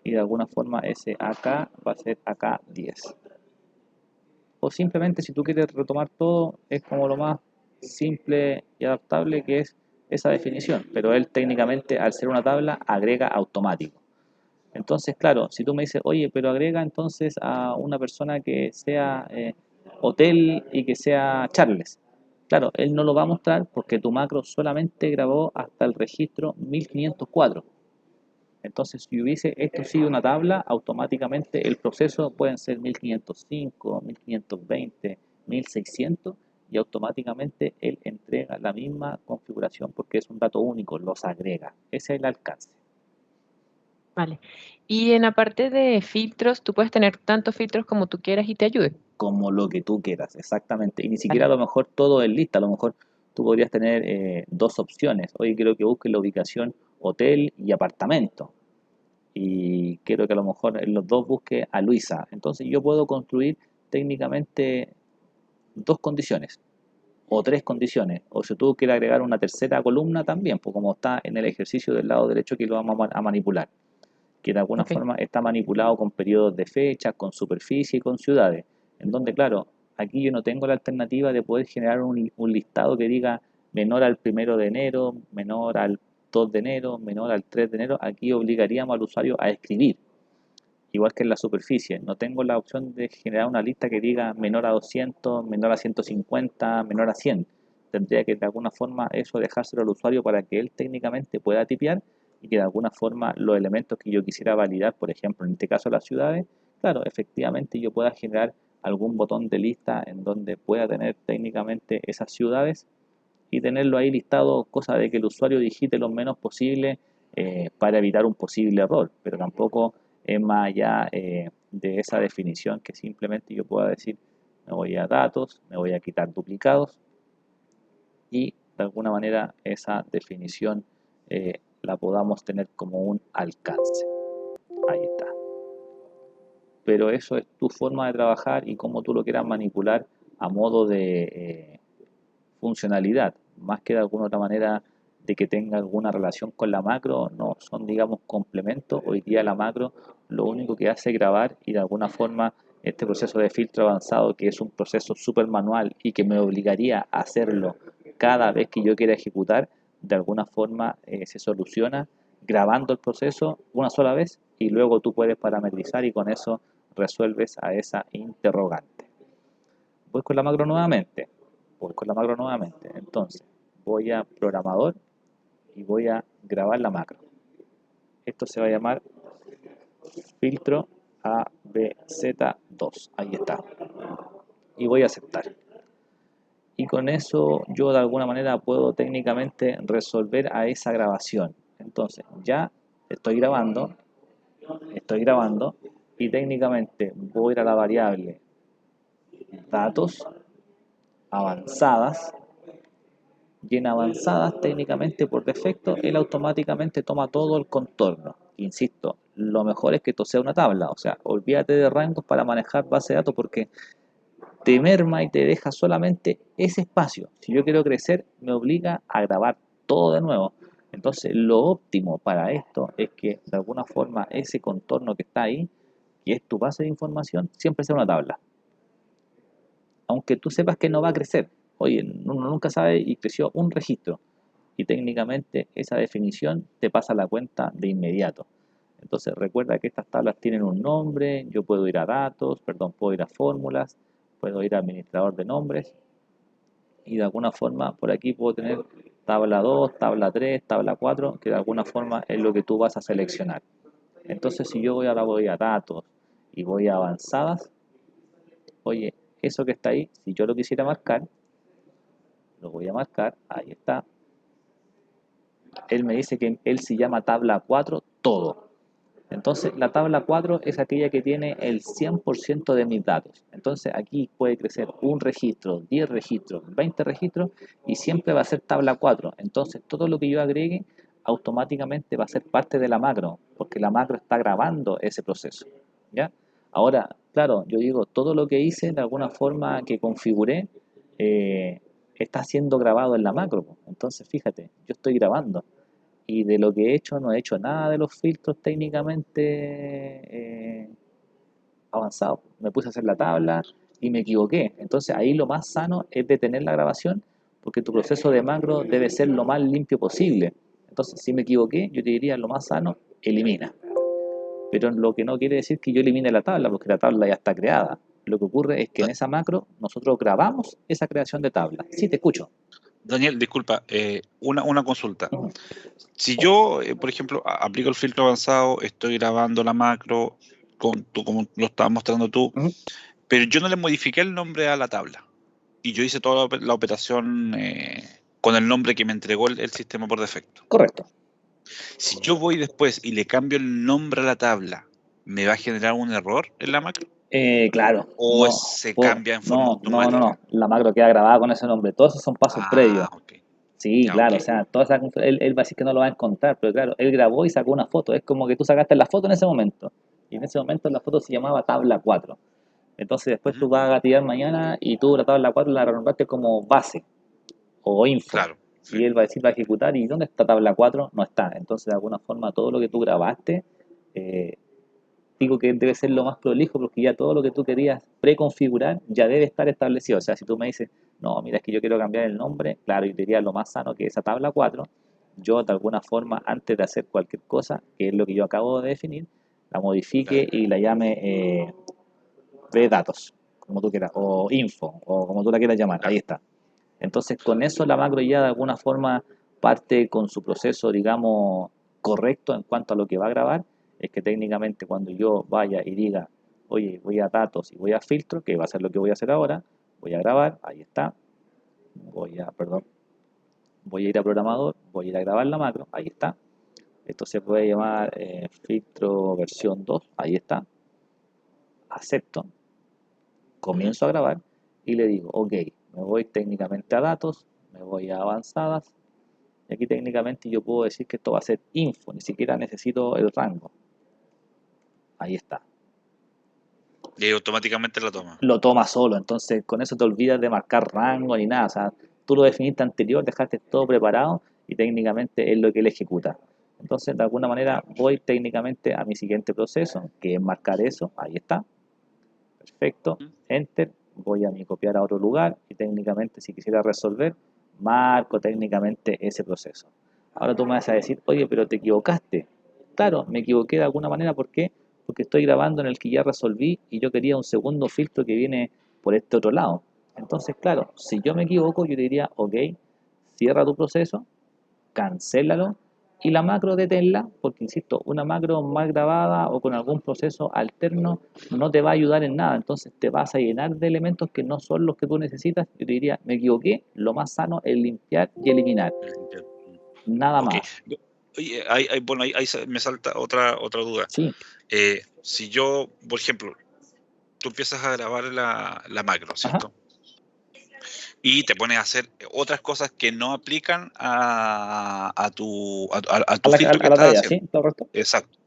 Y de alguna forma ese acá va a ser acá 10. O simplemente si tú quieres retomar todo, es como lo más simple y adaptable que es esa definición. Pero él técnicamente al ser una tabla agrega automático. Entonces, claro, si tú me dices, oye, pero agrega entonces a una persona que sea hotel y que sea Charles. Claro, él no lo va a mostrar porque tu macro solamente grabó hasta el registro 1504. Entonces, si hubiese esto sido una tabla, automáticamente el proceso pueden ser 1505, 1520, 1600 y automáticamente él entrega la misma configuración porque es un dato único, los agrega. Ese es el alcance. Vale. Y en la parte de filtros, tú puedes tener tantos filtros como tú quieras y te ayude. Como lo que tú quieras, exactamente. Y ni siquiera a Vale. lo mejor todo es lista, a lo mejor tú podrías tener dos opciones. Oye, quiero que busques la ubicación hotel y apartamento. Y quiero que a lo mejor en los dos busque a Luisa. Entonces yo puedo construir técnicamente dos condiciones o tres condiciones. O si tú quieres agregar una tercera columna también, pues como está en el ejercicio del lado derecho que lo vamos a manipular. que de alguna Ok. forma está manipulado con periodos de fechas, con superficie y con ciudades, en donde, claro, aquí yo no tengo la alternativa de poder generar un listado que diga menor al 1 de enero, menor al 2 de enero, menor al 3 de enero. Aquí obligaríamos al usuario a escribir, igual que en la superficie. No tengo la opción de generar una lista que diga menor a 200, menor a 150, menor a 100. Tendría que de alguna forma eso dejárselo al usuario para que él técnicamente pueda tipear y que de alguna forma los elementos que yo quisiera validar, por ejemplo, en este caso las ciudades, claro, efectivamente yo pueda generar algún botón de lista en donde pueda tener técnicamente esas ciudades y tenerlo ahí listado, cosa de que el usuario digite lo menos posible para evitar un posible error, pero tampoco es más allá de esa definición que simplemente yo pueda decir, me voy a datos, me voy a quitar duplicados y de alguna manera esa definición la podamos tener como un alcance. Ahí está. Pero eso es tu forma de trabajar y cómo tú lo quieras manipular a modo de funcionalidad, más que de alguna otra manera de que tenga alguna relación con la macro, no, son digamos complementos. Hoy día la macro lo único que hace es grabar y de alguna forma este proceso de filtro avanzado, que es un proceso súper manual y que me obligaría a hacerlo cada vez que yo quiera ejecutar, de alguna forma se soluciona grabando el proceso una sola vez y luego tú puedes parametrizar y con eso resuelves a esa interrogante. Voy con la macro nuevamente. Entonces, voy a programador y voy a grabar la macro. Esto se va a llamar filtro ABZ2. Ahí está. Y voy a aceptar. Y con eso yo de alguna manera puedo técnicamente resolver a esa grabación. Entonces, ya estoy grabando y técnicamente voy a ir a la variable datos avanzadas. Y en avanzadas, técnicamente por defecto, él automáticamente toma todo el contorno. Insisto, lo mejor es que esto sea una tabla, o sea, olvídate de rangos para manejar base de datos porque te merma y te deja solamente ese espacio. Si yo quiero crecer, me obliga a grabar todo de nuevo. Entonces, lo óptimo para esto es que de alguna forma ese contorno que está ahí, que es tu base de información, siempre sea una tabla. Aunque tú sepas que no va a crecer. Oye, uno nunca sabe y creció un registro. Y técnicamente esa definición te pasa la cuenta de inmediato. Entonces recuerda que estas tablas tienen un nombre, yo puedo ir a datos, puedo ir a fórmulas, puedo ir a administrador de nombres y de alguna forma por aquí puedo tener tabla 2, tabla 3, tabla 4, que de alguna forma es lo que tú vas a seleccionar. Entonces si yo ahora voy a datos y voy a avanzadas, oye, eso que está ahí, si yo lo quisiera marcar, lo voy a marcar, ahí está. Él me dice que él se llama tabla 4 todo. Entonces la tabla 4 es aquella que tiene el 100% de mis datos. Entonces aquí puede crecer un registro, 10 registros, 20 registros y siempre va a ser tabla 4. Entonces todo lo que yo agregue automáticamente va a ser parte de la macro, porque la macro está grabando ese proceso. ¿Ya? Ahora, claro, yo digo, todo lo que hice de alguna forma que configuré está siendo grabado en la macro. Entonces, fíjate, yo estoy grabando y de lo que he hecho no he hecho nada de los filtros técnicamente avanzados. Me puse a hacer la tabla y me equivoqué. Entonces, ahí lo más sano es detener la grabación porque tu proceso de macro debe ser lo más limpio posible. Entonces, si me equivoqué, yo te diría lo más sano, elimina. Pero lo que no quiere decir que yo elimine la tabla, porque la tabla ya está creada. Lo que ocurre es que en esa macro nosotros grabamos esa creación de tabla. Sí, te escucho. Daniel, disculpa, una consulta. Si yo, por ejemplo, aplico el filtro avanzado, estoy grabando la macro, como lo estabas mostrando tú, pero yo no le modifiqué el nombre a la tabla. Y yo hice toda la operación con el nombre que me entregó el sistema por defecto. Correcto. Si yo voy después y le cambio el nombre a la tabla, ¿me va a generar un error en la macro? Claro. ¿O No, se cambia en forma automática? no. La macro queda grabada con ese nombre. Todos esos son pasos previos. Ok. Sí, Ya, claro. ok. O sea, él va a decir que no lo va a encontrar, pero claro, él grabó y sacó una foto. Es como que tú sacaste la foto en ese momento. Y en ese momento la foto se llamaba tabla 4. Entonces después tú vas a gatillar mañana y tú la tabla 4 la renombraste como base o info. Claro. Sí. Y él va a decir, va a ejecutar, ¿y dónde está tabla 4? No está. Entonces, de alguna forma, todo lo que tú grabaste digo que debe ser lo más prolijo porque ya todo lo que tú querías preconfigurar ya debe estar establecido. O sea, si tú me dices, no, mira, es que yo quiero cambiar el nombre, claro, yo te diría lo más sano que esa tabla 4, yo de alguna forma, antes de hacer cualquier cosa, que es lo que yo acabo de definir, la modifique y la llame de datos, como tú quieras, o info, o como tú la quieras llamar, ahí está. Entonces, con eso la macro ya de alguna forma parte con su proceso, digamos, correcto en cuanto a lo que va a grabar. Es que técnicamente cuando yo vaya y diga, oye, voy a datos y voy a filtro, que va a ser lo que voy a hacer ahora, voy a grabar, ahí está, voy a ir a programador, voy a ir a grabar la macro, ahí está. Esto se puede llamar filtro versión 2, ahí está, acepto, comienzo a grabar y le digo, ok, me voy técnicamente a datos, me voy a avanzadas, y aquí técnicamente yo puedo decir que esto va a ser info, ni siquiera necesito el rango. Ahí está. Y automáticamente lo toma. Lo toma solo, entonces con eso te olvidas de marcar rango ni nada. O sea, tú lo definiste anterior, dejaste todo preparado y técnicamente es lo que él ejecuta. Entonces, de alguna manera, voy técnicamente a mi siguiente proceso, que es marcar eso. Ahí está. Perfecto. Enter. Voy a mi copiar a otro lugar y técnicamente, si quisiera resolver, marco técnicamente ese proceso. Ahora tú me vas a decir, oye, pero te equivocaste. Claro, me equivoqué de alguna manera. ¿Por qué? Porque estoy grabando en el que ya resolví y yo quería un segundo filtro que viene por este otro lado. Entonces, claro, si yo me equivoco, yo diría, ok, cierra tu proceso, cancélalo y la macro deténla, porque insisto, una macro mal grabada o con algún proceso alterno no te va a ayudar en nada, entonces te vas a llenar de elementos que no son los que tú necesitas. Yo te diría, me equivoqué, lo más sano es limpiar y eliminar, nada Ok. más. Oye, bueno, ahí me salta otra duda. Sí, Si yo, por ejemplo, tú empiezas a grabar la macro, ¿cierto? Y te pones a hacer otras cosas que no aplican a tu filtro que a la estás tarea, haciendo. ¿sí? ¿Correcto? Exacto.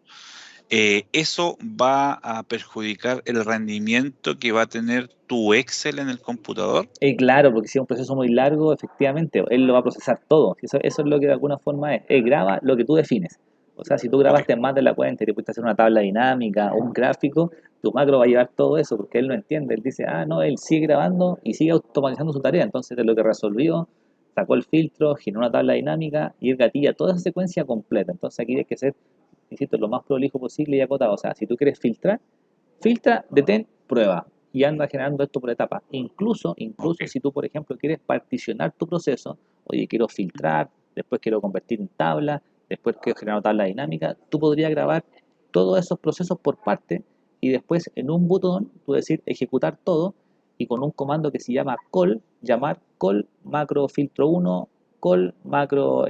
Eso va a perjudicar el rendimiento que va a tener tu Excel en el computador. Claro, porque si es un proceso muy largo, efectivamente, él lo va a procesar todo. Eso es lo que de alguna forma es. Él graba lo que tú defines. O sea, si tú grabaste más de la cuenta y te pudiste hacer una tabla dinámica o un gráfico, tu macro va a llevar todo eso porque él no entiende. Él dice, ah, no, él sigue grabando y sigue automatizando su tarea. Entonces, de lo que resolvió, sacó el filtro, generó una tabla dinámica y él gatilla toda esa secuencia completa. Entonces, aquí hay que ser, insisto, lo más prolijo posible y acotado. O sea, si tú quieres filtrar, filtra, detén, prueba y anda generando esto por etapas. Incluso si tú, por ejemplo, quieres particionar tu proceso, oye, quiero filtrar, después quiero convertir en tabla, después quiero generar una tabla dinámica, tú podrías grabar todos esos procesos por parte y después en un botón tú decir ejecutar todo y con un comando que se llama call, llamar call macro filtro 1, call macro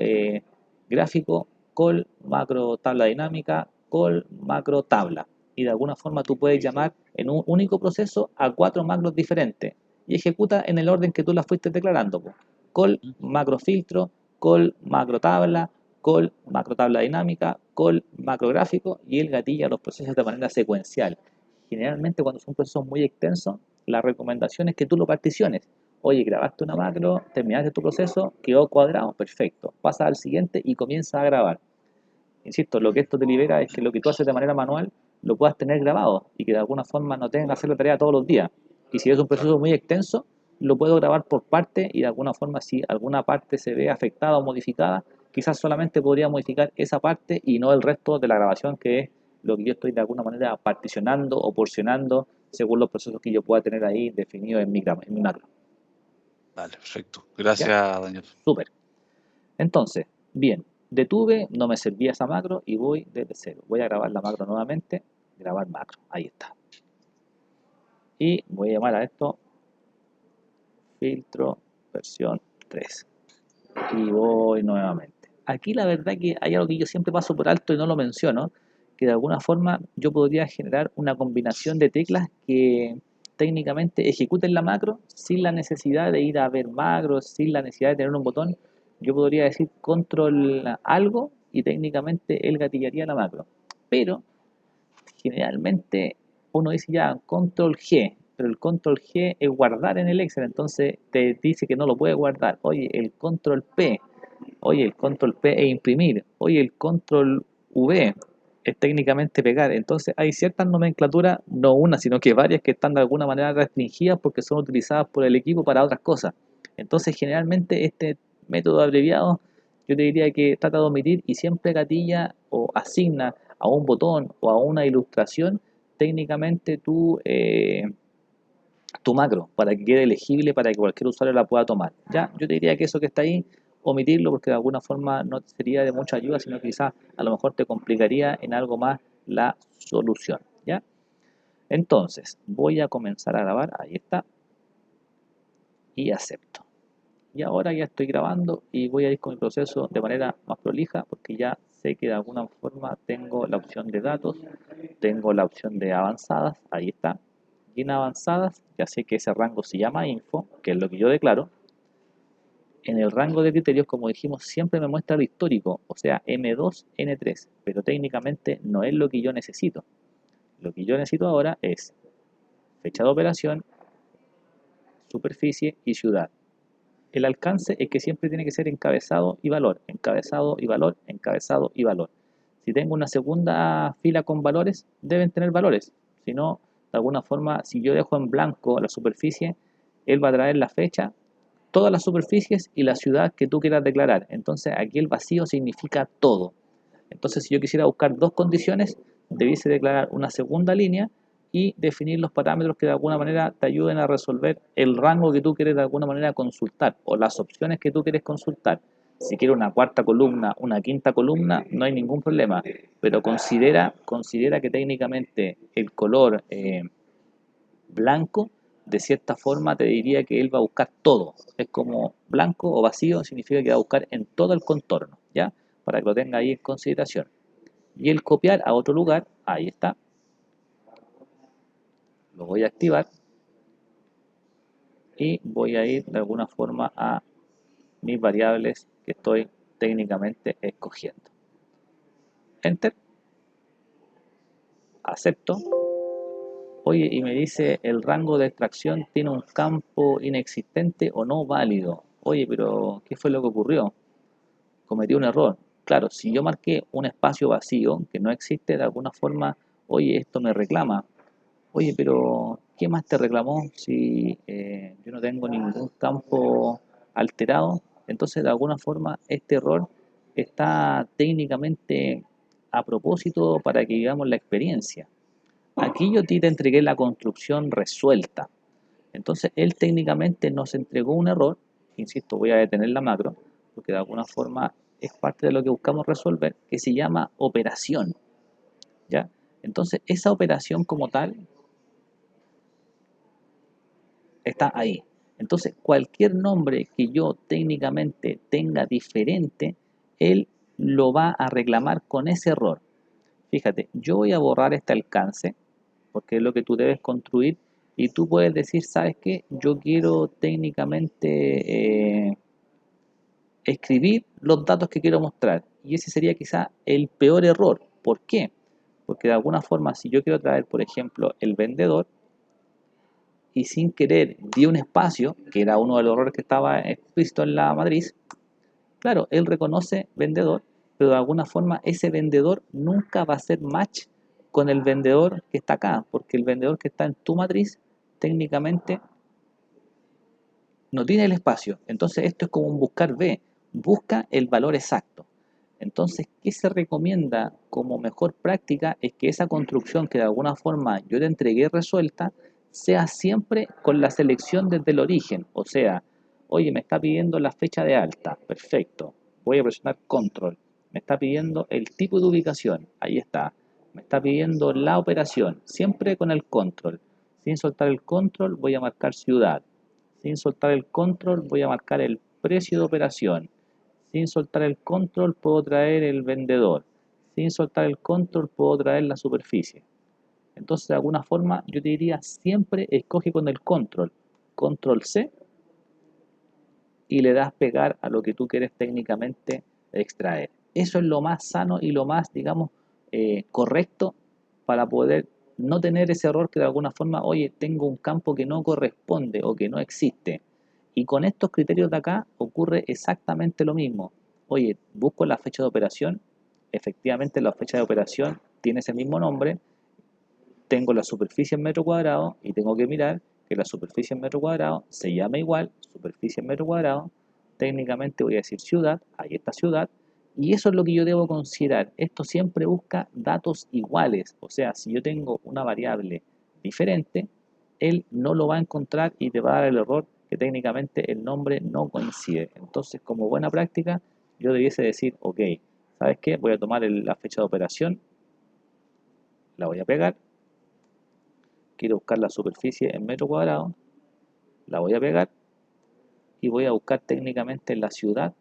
gráfico, call macro tabla dinámica, call macro tabla y de alguna forma tú puedes llamar en un único proceso a 4 macros diferentes y ejecuta en el orden que tú las fuiste declarando. Call macro filtro, call macro tabla, call macro tabla dinámica, call macro gráfico y él gatilla los procesos de manera secuencial. Generalmente cuando son procesos muy extensos, la recomendación es que tú lo particiones. Oye, grabaste una macro, terminaste tu proceso, quedó cuadrado, perfecto. Pasa al siguiente y comienza a grabar. Insisto, lo que esto te libera es que lo que tú haces de manera manual lo puedas tener grabado y que de alguna forma no tengas que hacer la tarea todos los días. Y si es un proceso muy extenso, lo puedo grabar por parte y de alguna forma si alguna parte se ve afectada o modificada, quizás solamente podría modificar esa parte y no el resto de la grabación, que es lo que yo estoy de alguna manera particionando o porcionando según los procesos que yo pueda tener ahí definidos en mi macro. Vale, perfecto. Gracias, ¿Ya? Daniel. Súper. Entonces, bien, detuve, no me servía esa macro y voy desde cero. Voy a grabar la macro nuevamente, grabar macro, ahí está. Y voy a llamar a esto filtro versión 3. Y voy nuevamente. Aquí la verdad que hay algo que yo siempre paso por alto y no lo menciono, que de alguna forma yo podría generar una combinación de teclas que técnicamente ejecuten la macro sin la necesidad de ir a ver macros, sin la necesidad de tener un botón. Yo podría decir control algo y técnicamente él gatillaría la macro. Pero generalmente uno dice ya control G, pero el control G es guardar en el Excel, entonces te dice que no lo puede guardar. Oye, el control P, oye, el control P es imprimir, oye, el control V, es técnicamente pegar. Entonces hay ciertas nomenclaturas, no una, sino que varias que están de alguna manera restringidas porque son utilizadas por el equipo para otras cosas. Entonces generalmente este método abreviado yo te diría que trata de omitir y siempre gatilla o asigna a un botón o a una ilustración técnicamente tu macro para que quede legible para que cualquier usuario la pueda tomar. Ya, yo te diría que eso que está ahí, omitirlo porque de alguna forma no te sería de mucha ayuda, sino que quizás a lo mejor te complicaría en algo más la solución. ¿Ya? Entonces, voy a comenzar a grabar, ahí está, y acepto. Y ahora ya estoy grabando y voy a ir con el proceso de manera más prolija porque ya sé que de alguna forma tengo la opción de datos, tengo la opción de avanzadas, ahí está. Y en avanzadas ya sé que ese rango se llama info, que es lo que yo declaro. En el rango de criterios, como dijimos, siempre me muestra lo histórico, o sea, M2, N3, pero técnicamente no es lo que yo necesito. Lo que yo necesito ahora es fecha de operación, superficie y ciudad. El alcance es que siempre tiene que ser encabezado y valor, encabezado y valor, encabezado y valor. Si tengo una segunda fila con valores, deben tener valores. Si no, de alguna forma, si yo dejo en blanco la superficie, él va a traer la fecha, todas las superficies y la ciudad que tú quieras declarar. Entonces aquí el vacío significa todo. Entonces si yo quisiera buscar dos condiciones, debiese declarar una segunda línea y definir los parámetros que de alguna manera te ayuden a resolver el rango que tú quieres de alguna manera consultar o las opciones que tú quieres consultar. Si quieres una cuarta columna, una quinta columna, no hay ningún problema, pero considera que técnicamente el color blanco, de cierta forma te diría que él va a buscar todo. Es como blanco o vacío, significa que va a buscar en todo el contorno, ¿ya? Para que lo tenga ahí en consideración. Y el copiar a otro lugar, ahí está. Lo voy a activar y voy a ir de alguna forma a mis variables que estoy técnicamente escogiendo. Enter. Acepto. Oye, y me dice el rango de extracción tiene un campo inexistente o no válido. Oye, pero ¿qué fue lo que ocurrió? Cometí un error. Claro, si yo marqué un espacio vacío que no existe de alguna forma, oye, esto me reclama. Oye, pero ¿qué más te reclamó si yo no tengo ningún campo alterado? Entonces, de alguna forma, este error está técnicamente a propósito para que digamos la experiencia. Aquí yo a ti te entregué la construcción resuelta. Entonces, él técnicamente nos entregó un error. Insisto, voy a detener la macro, porque de alguna forma es parte de lo que buscamos resolver, que se llama operación. ¿Ya? Entonces, esa operación como tal está ahí. Entonces, cualquier nombre que yo técnicamente tenga diferente, él lo va a reclamar con ese error. Fíjate, yo voy a borrar este alcance, porque es lo que tú debes construir, y tú puedes decir, ¿sabes qué? Yo quiero técnicamente escribir los datos que quiero mostrar, y ese sería quizá el peor error. ¿Por qué? Porque de alguna forma, si yo quiero traer, por ejemplo, el vendedor, y sin querer di un espacio, que era uno de los errores que estaba explícito en la matriz, claro, él reconoce vendedor, pero de alguna forma ese vendedor nunca va a ser match con el vendedor que está acá, porque el vendedor que está en tu matriz técnicamente no tiene el espacio. Entonces esto es como un buscar B, busca el valor exacto. Entonces, ¿qué se recomienda como mejor práctica? Es que esa construcción que de alguna forma yo te entregué resuelta, sea siempre con la selección desde el origen. O sea, oye, me está pidiendo la fecha de alta, perfecto. Voy a presionar control. Me está pidiendo el tipo de ubicación, ahí está. Me está pidiendo la operación, siempre con el control. Sin soltar el control voy a marcar ciudad. Sin soltar el control voy a marcar el precio de operación. Sin soltar el control puedo traer el vendedor. Sin soltar el control puedo traer la superficie. Entonces, de alguna forma, yo te diría siempre escoge con el control. Control C y le das pegar a lo que tú quieres técnicamente extraer. Eso es lo más sano y lo más, digamos, correcto para poder no tener ese error que de alguna forma, oye, tengo un campo que no corresponde o que no existe. Y con estos criterios de acá ocurre exactamente lo mismo. Oye, busco la fecha de operación, efectivamente la fecha de operación tiene ese mismo nombre, tengo la superficie en metro cuadrado y tengo que mirar que la superficie en metro cuadrado se llama igual, superficie en metro cuadrado, técnicamente voy a decir ciudad, ahí está ciudad, y eso es lo que yo debo considerar. Esto siempre busca datos iguales, o sea, si yo tengo una variable diferente, él no lo va a encontrar y te va a dar el error que técnicamente el nombre no coincide. Entonces, como buena práctica, yo debiese decir, ok, ¿sabes qué? Voy a tomar la fecha de operación, la voy a pegar, quiero buscar la superficie en metro cuadrado, la voy a pegar y voy a buscar técnicamente la ciudad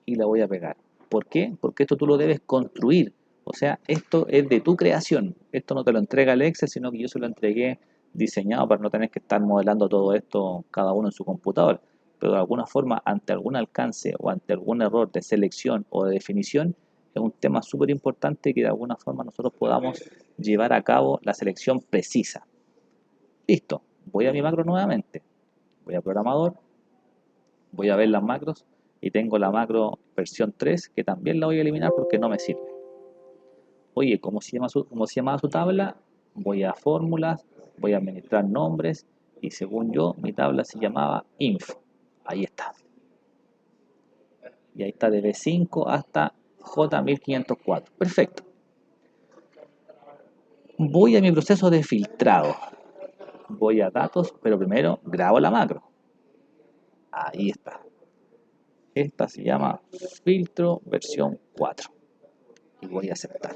y la voy a pegar. ¿Por qué? Porque esto tú lo debes construir. O sea, esto es de tu creación. Esto no te lo entrega el Excel, sino que yo se lo entregué diseñado para no tener que estar modelando todo esto cada uno en su computador. Pero de alguna forma, ante algún alcance o ante algún error de selección o de definición, es un tema súper importante que de alguna forma nosotros podamos llevar a cabo la selección precisa. Listo, voy a mi macro nuevamente. Voy a programador, voy a ver las macros y tengo la macro versión 3 que también la voy a eliminar porque no me sirve. Oye, ¿cómo se llama su tabla? Voy a fórmulas, voy a administrar nombres y según yo mi tabla se llamaba info. Ahí está. Y ahí está de B5 hasta J1504. Perfecto. Voy a mi proceso de filtrado. Voy a datos, pero primero grabo la macro. Ahí está. Esta se llama filtro versión 4. Y voy a aceptar.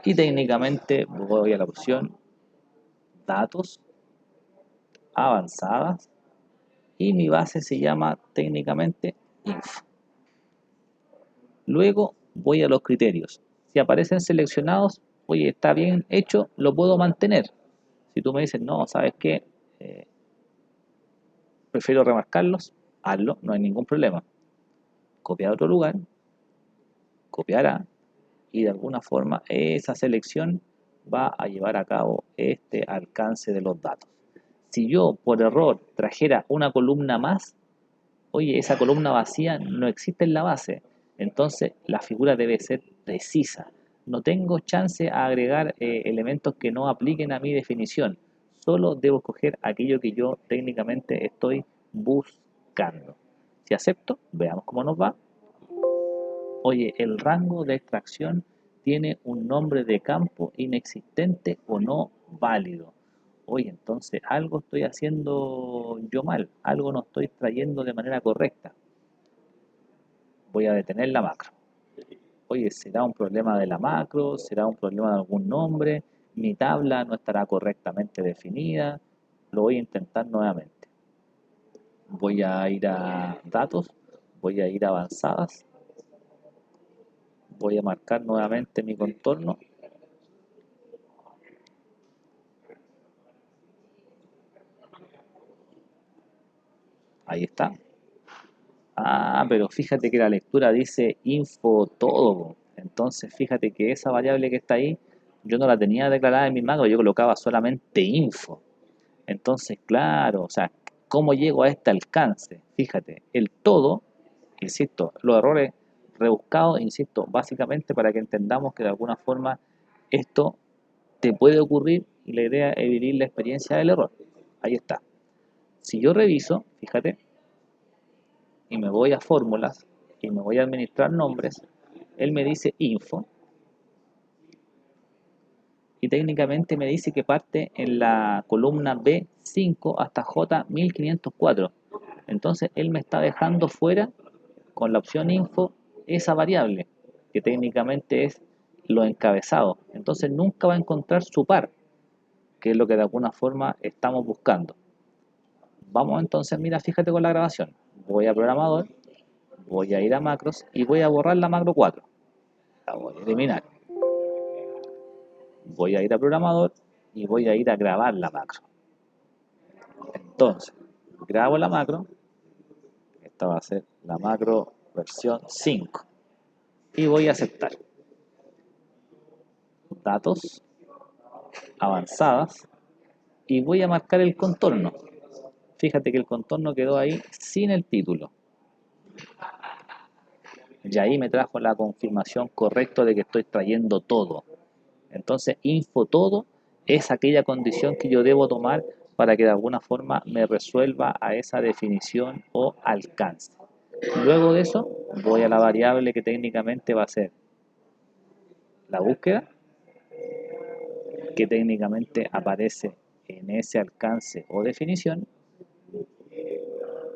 Y técnicamente voy a la opción datos, avanzadas, y mi base se llama técnicamente info. Luego voy a los criterios. Si aparecen seleccionados, oye, está bien hecho, lo puedo mantener. Si tú me dices, no, ¿sabes qué? Prefiero remarcarlos, hazlo, no hay ningún problema. Copiar a otro lugar, copiar a, y de alguna forma esa selección va a llevar a cabo este alcance de los datos. Si yo por error trajera una columna más, oye, esa columna vacía no existe en la base, entonces la figura debe ser precisa. No tengo chance a agregar elementos que no apliquen a mi definición, solo debo escoger aquello que yo técnicamente estoy buscando. Si acepto, veamos cómo nos va. Oye, el rango de extracción tiene un nombre de campo inexistente o no válido. Oye, entonces algo estoy haciendo yo mal, algo no estoy trayendo de manera correcta. Voy a detener la macro. Oye, ¿será un problema de la macro? ¿Será un problema de algún nombre? Mi tabla no estará correctamente definida. Lo voy a intentar nuevamente. Voy a ir a datos, voy a ir a avanzadas. Voy a marcar nuevamente mi contorno. Ahí está. Ah, pero fíjate que la lectura dice info todo. Entonces fíjate que esa variable que está ahí, yo no la tenía declarada en mi macro, yo colocaba solamente info. Entonces, claro, o sea, ¿cómo llego a este alcance? Fíjate, el todo, insisto, los errores rebuscados, insisto, básicamente para que entendamos que de alguna forma esto te puede ocurrir y la idea es vivir la experiencia del error. Ahí está. Si yo reviso, fíjate, y me voy a fórmulas y me voy a administrar nombres, él me dice info y técnicamente me dice que parte en la columna B5 hasta J1504. Entonces él me está dejando fuera con la opción info esa variable que técnicamente es lo encabezado. Entonces nunca va a encontrar su par, que es lo que de alguna forma estamos buscando. Vamos entonces, mira, fíjate con la grabación. Voy a programador, voy a ir a macros y voy a borrar la macro 4. La voy a eliminar. Voy a ir a programador y voy a ir a grabar la macro. Entonces, grabo la macro. Esta va a ser la macro versión 5. Y voy a aceptar. Datos, avanzadas. Y voy a marcar el contorno. Fíjate que el contorno quedó ahí sin el título. Y ahí me trajo la confirmación correcta de que estoy trayendo todo. Entonces, info todo es aquella condición que yo debo tomar para que de alguna forma me resuelva a esa definición o alcance. Luego de eso, voy a la variable que técnicamente va a ser la búsqueda, que técnicamente aparece en ese alcance o definición,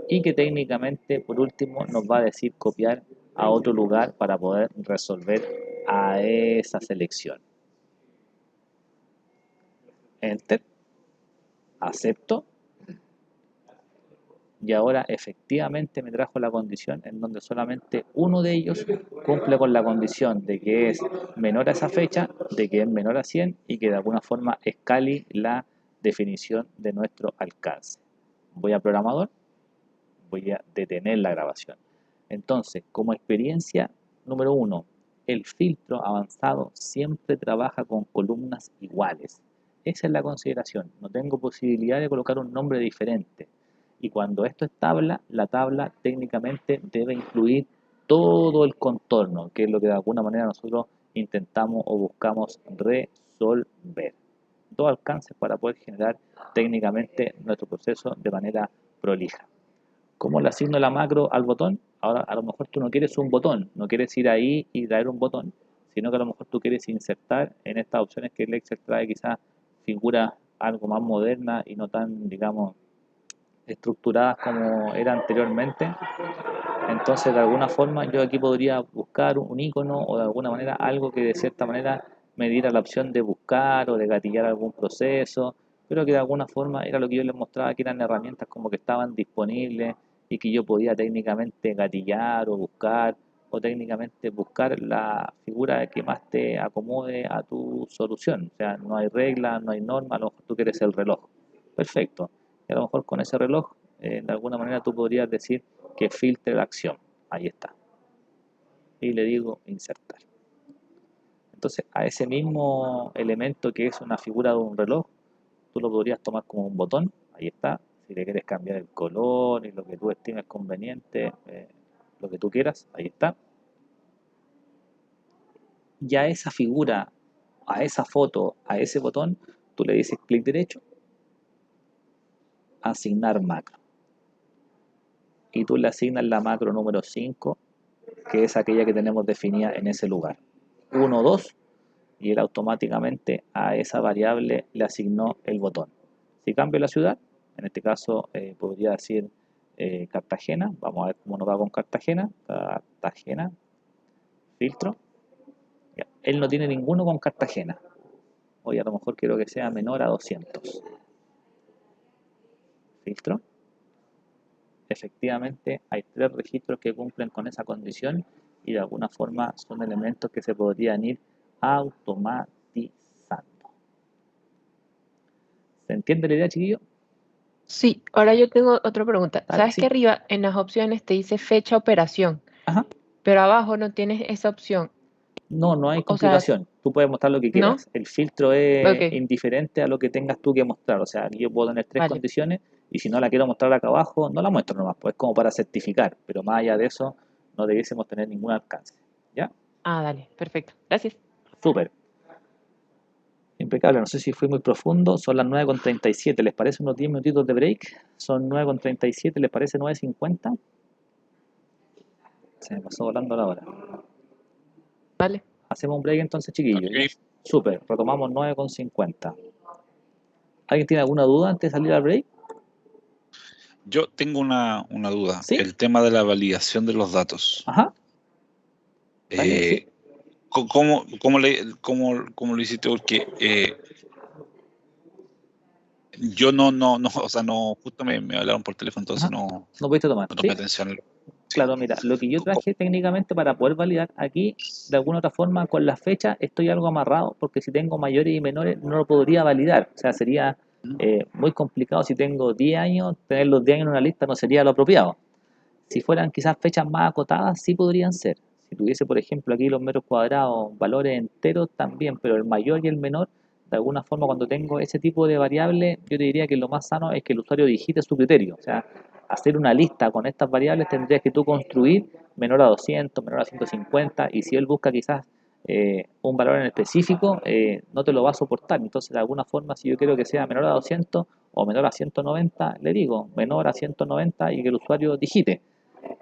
y que técnicamente, por último, nos va a decir copiar a otro lugar para poder resolver a esa selección. Enter, acepto, y ahora efectivamente me trajo la condición en donde solamente uno de ellos cumple con la condición de que es menor a esa fecha, de que es menor a 100 y que de alguna forma escale la definición de nuestro alcance. Voy a programador, voy a detener la grabación. Entonces, como experiencia número 1, el filtro avanzado siempre trabaja con columnas iguales. Esa es la consideración. No tengo posibilidad de colocar un nombre diferente. Y cuando esto es tabla, la tabla técnicamente debe incluir todo el contorno, que es lo que de alguna manera nosotros intentamos o buscamos resolver. Dos alcances para poder generar técnicamente nuestro proceso de manera prolija. ¿Cómo le asigno la macro al botón? Ahora, a lo mejor tú no quieres un botón, no quieres ir ahí y traer un botón, sino que a lo mejor tú quieres insertar en estas opciones que el Excel trae quizás figuras algo más modernas y no tan, digamos, estructuradas como era anteriormente. Entonces, de alguna forma, yo aquí podría buscar un icono o de alguna manera algo que de cierta manera me diera la opción de buscar o de gatillar algún proceso, pero que de alguna forma era lo que yo les mostraba, que eran herramientas como que estaban disponibles y que yo podía técnicamente gatillar o técnicamente buscar la figura que más te acomode a tu solución. O sea, no hay regla, no hay norma, a lo mejor tú quieres el reloj. Perfecto. Y a lo mejor con ese reloj, de alguna manera tú podrías decir que filtre la acción. Ahí está. Y le digo insertar. Entonces, a ese mismo elemento que es una figura de un reloj, tú lo podrías tomar como un botón. Ahí está. Si le quieres cambiar el color y lo que tú estimes conveniente, lo que tú quieras, ahí está. Y a esa figura, a esa foto, a ese botón, tú le dices clic derecho, asignar macro. Y tú le asignas la macro número 5, que es aquella que tenemos definida en ese lugar. 1, 2, y él automáticamente a esa variable le asignó el botón. Si cambio la ciudad, en este caso podría decir Cartagena, vamos a ver cómo nos va con Cartagena, filtro, ya. Él no tiene ninguno con Cartagena, hoy a lo mejor quiero que sea menor a 200, filtro, efectivamente hay 3 registros que cumplen con esa condición y de alguna forma son elementos que se podrían ir automatizando. ¿Se entiende la idea, chiquillo? Sí, ahora yo tengo otra pregunta. Dale, ¿Sabes sí. que arriba en las opciones te dice fecha operación? Ajá. Pero abajo no tienes esa opción. No hay O sea, complicación. Tú puedes mostrar lo que ¿no? quieras. El filtro es Ok, indiferente a lo que tengas tú que mostrar. O sea, aquí yo puedo tener 3 vale. condiciones y si no la quiero mostrar acá abajo, no la muestro nomás. Pues es como para certificar. Pero más allá de eso, no debiésemos tener ningún alcance. ¿Ya? Ah, dale, perfecto. Gracias. Súper. Impecable. No sé si fui muy profundo. Son las 9:37. ¿Les parece unos 10 minutitos de break? Son 9:37. ¿Les parece 9:50? Se me pasó volando la hora. Vale. Hacemos un break entonces, chiquillos. ¿Ya? Ok. Súper. Retomamos 9:50. ¿Alguien tiene alguna duda antes de salir al break? Yo tengo una duda. ¿Sí? El tema de la validación de los datos. Ajá. Dale, sí. Eh, ¿Cómo lo hiciste? Porque yo no, o sea, no, justo me hablaron por teléfono, entonces Ajá. no No pudiste tomar, tomé ¿sí? atención. Sí. Claro, mira, lo que yo traje técnicamente para poder validar aquí, de alguna otra forma, con la fecha, estoy algo amarrado, porque si tengo mayores y menores, no lo podría validar. O sea, sería muy complicado si tengo 10 años, tener los 10 años en una lista no sería lo apropiado. Si fueran quizás fechas más acotadas, sí podrían ser. Si tuviese, por ejemplo, aquí los metros cuadrados, valores enteros también, pero el mayor y el menor, de alguna forma, cuando tengo ese tipo de variable, yo te diría que lo más sano es que el usuario digite su criterio. O sea, hacer una lista con estas variables tendrías que tú construir menor a 200, menor a 150, y si él busca quizás un valor en específico, no te lo va a soportar. Entonces, de alguna forma, si yo quiero que sea menor a 200 o menor a 190, le digo menor a 190 y que el usuario digite.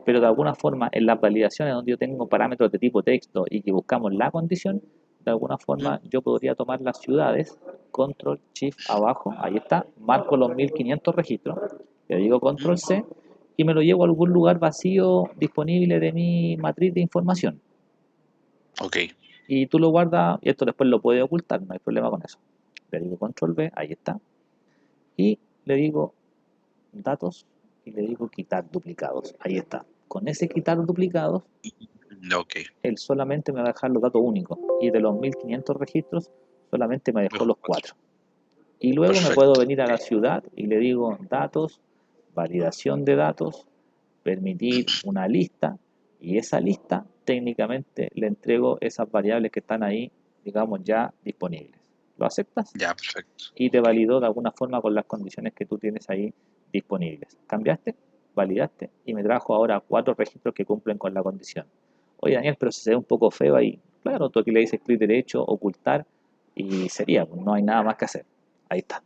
Pero de alguna forma, en las validaciones donde yo tengo parámetros de tipo texto y que buscamos la condición, de alguna forma yo podría tomar las ciudades, control shift abajo, ahí está, marco los 1500 registros, le digo control C y me lo llevo a algún lugar vacío disponible de mi matriz de información. Ok. Y tú lo guardas y esto después lo puedes ocultar, no hay problema con eso. Le digo control V, ahí está. Y le digo datos y le digo quitar duplicados, ahí está. Con ese quitar duplicados, Ok. él solamente me va a dejar los datos únicos. Y de los 1500 registros, solamente me dejó los 4. Y luego me puedo Perfecto. venir a la ciudad y le digo datos, validación de datos, permitir una lista, y esa lista técnicamente le entrego esas variables que están ahí, digamos, ya disponibles. ¿Lo aceptas? Ya, perfecto. Y te Ok. validó de alguna forma con las condiciones que tú tienes ahí disponibles. Cambiaste, validaste y me trajo ahora 4 registros que cumplen con la condición. Oye, Daniel, pero se ve un poco feo ahí. Claro, tú aquí le dices clic derecho, ocultar y sería, pues no hay nada más que hacer. Ahí está.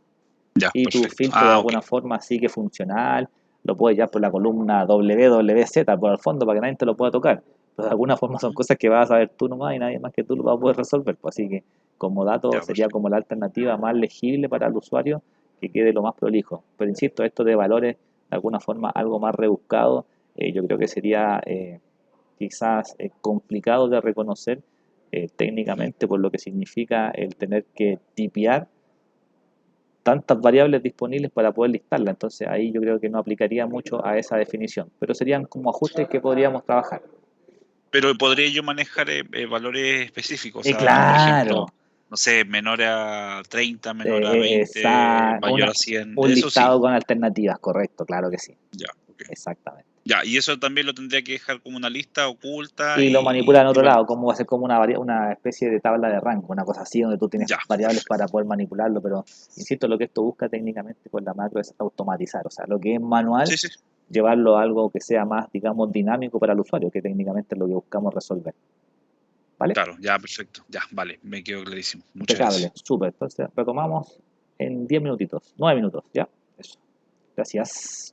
Ya, Y tu perfecto. filtro de Ok. alguna forma sigue funcional, lo puedes llevar por la columna WWZ por el fondo para que nadie te lo pueda tocar. Pero de alguna forma son cosas que vas a saber tú nomás y nadie más que tú lo va a poder resolver. Pues así que como dato Ya, sería perfecto. como la alternativa más legible para el usuario, que quede lo más prolijo. Pero insisto, esto de valores de alguna forma algo más rebuscado, yo creo que sería quizás complicado de reconocer técnicamente por lo que significa el tener que tipear tantas variables disponibles para poder listarla. Entonces ahí yo creo que no aplicaría mucho a esa definición, pero serían como ajustes que podríamos trabajar. Pero podría yo manejar valores específicos, o sea, por Claro, ejemplo, no sé, menor a 30, menor a 20, esa, mayor a 100, un eso sí. listado con alternativas, correcto, claro que sí, Ya, ok. exactamente. Ya, y eso también lo tendría que dejar como una lista oculta Y lo manipula en y otro lado, como va a ser como una especie de tabla de rango, una cosa así, donde tú tienes ya, variables para perfecto. poder manipularlo, pero insisto, lo que esto busca técnicamente con la macro es automatizar, o sea, lo que es manual, Sí, sí, llevarlo a algo que sea más, digamos, dinámico para el usuario, que técnicamente es lo que buscamos resolver. ¿Vale? claro, ya, perfecto. Ya, vale, me quedó clarísimo. Muchas Impecable, gracias. súper. Entonces, retomamos en 10 minutitos, 9 minutos, ¿ya? Eso. Gracias.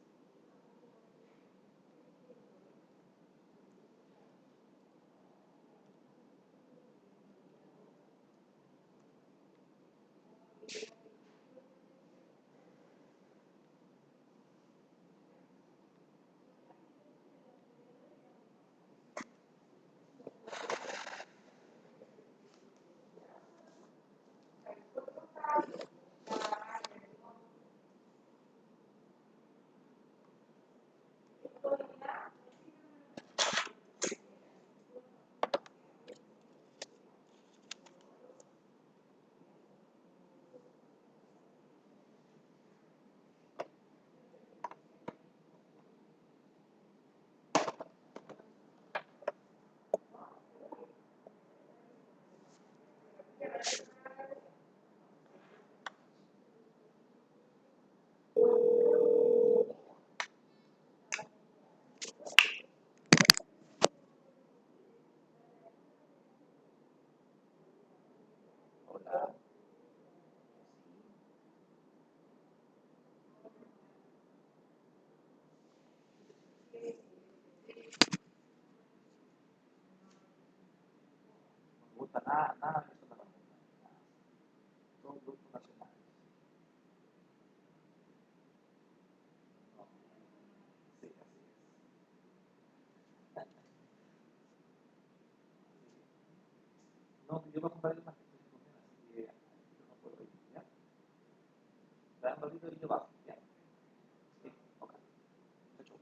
No me gusta nada, nada de eso. Todo producto nacional. Sí, así es. No, yo voy a comprar más que estoy así que yo no puedo ir, ¿ya? Dame ahorita y yo bajo, ¿ya? Sí, ok. Chau, chau.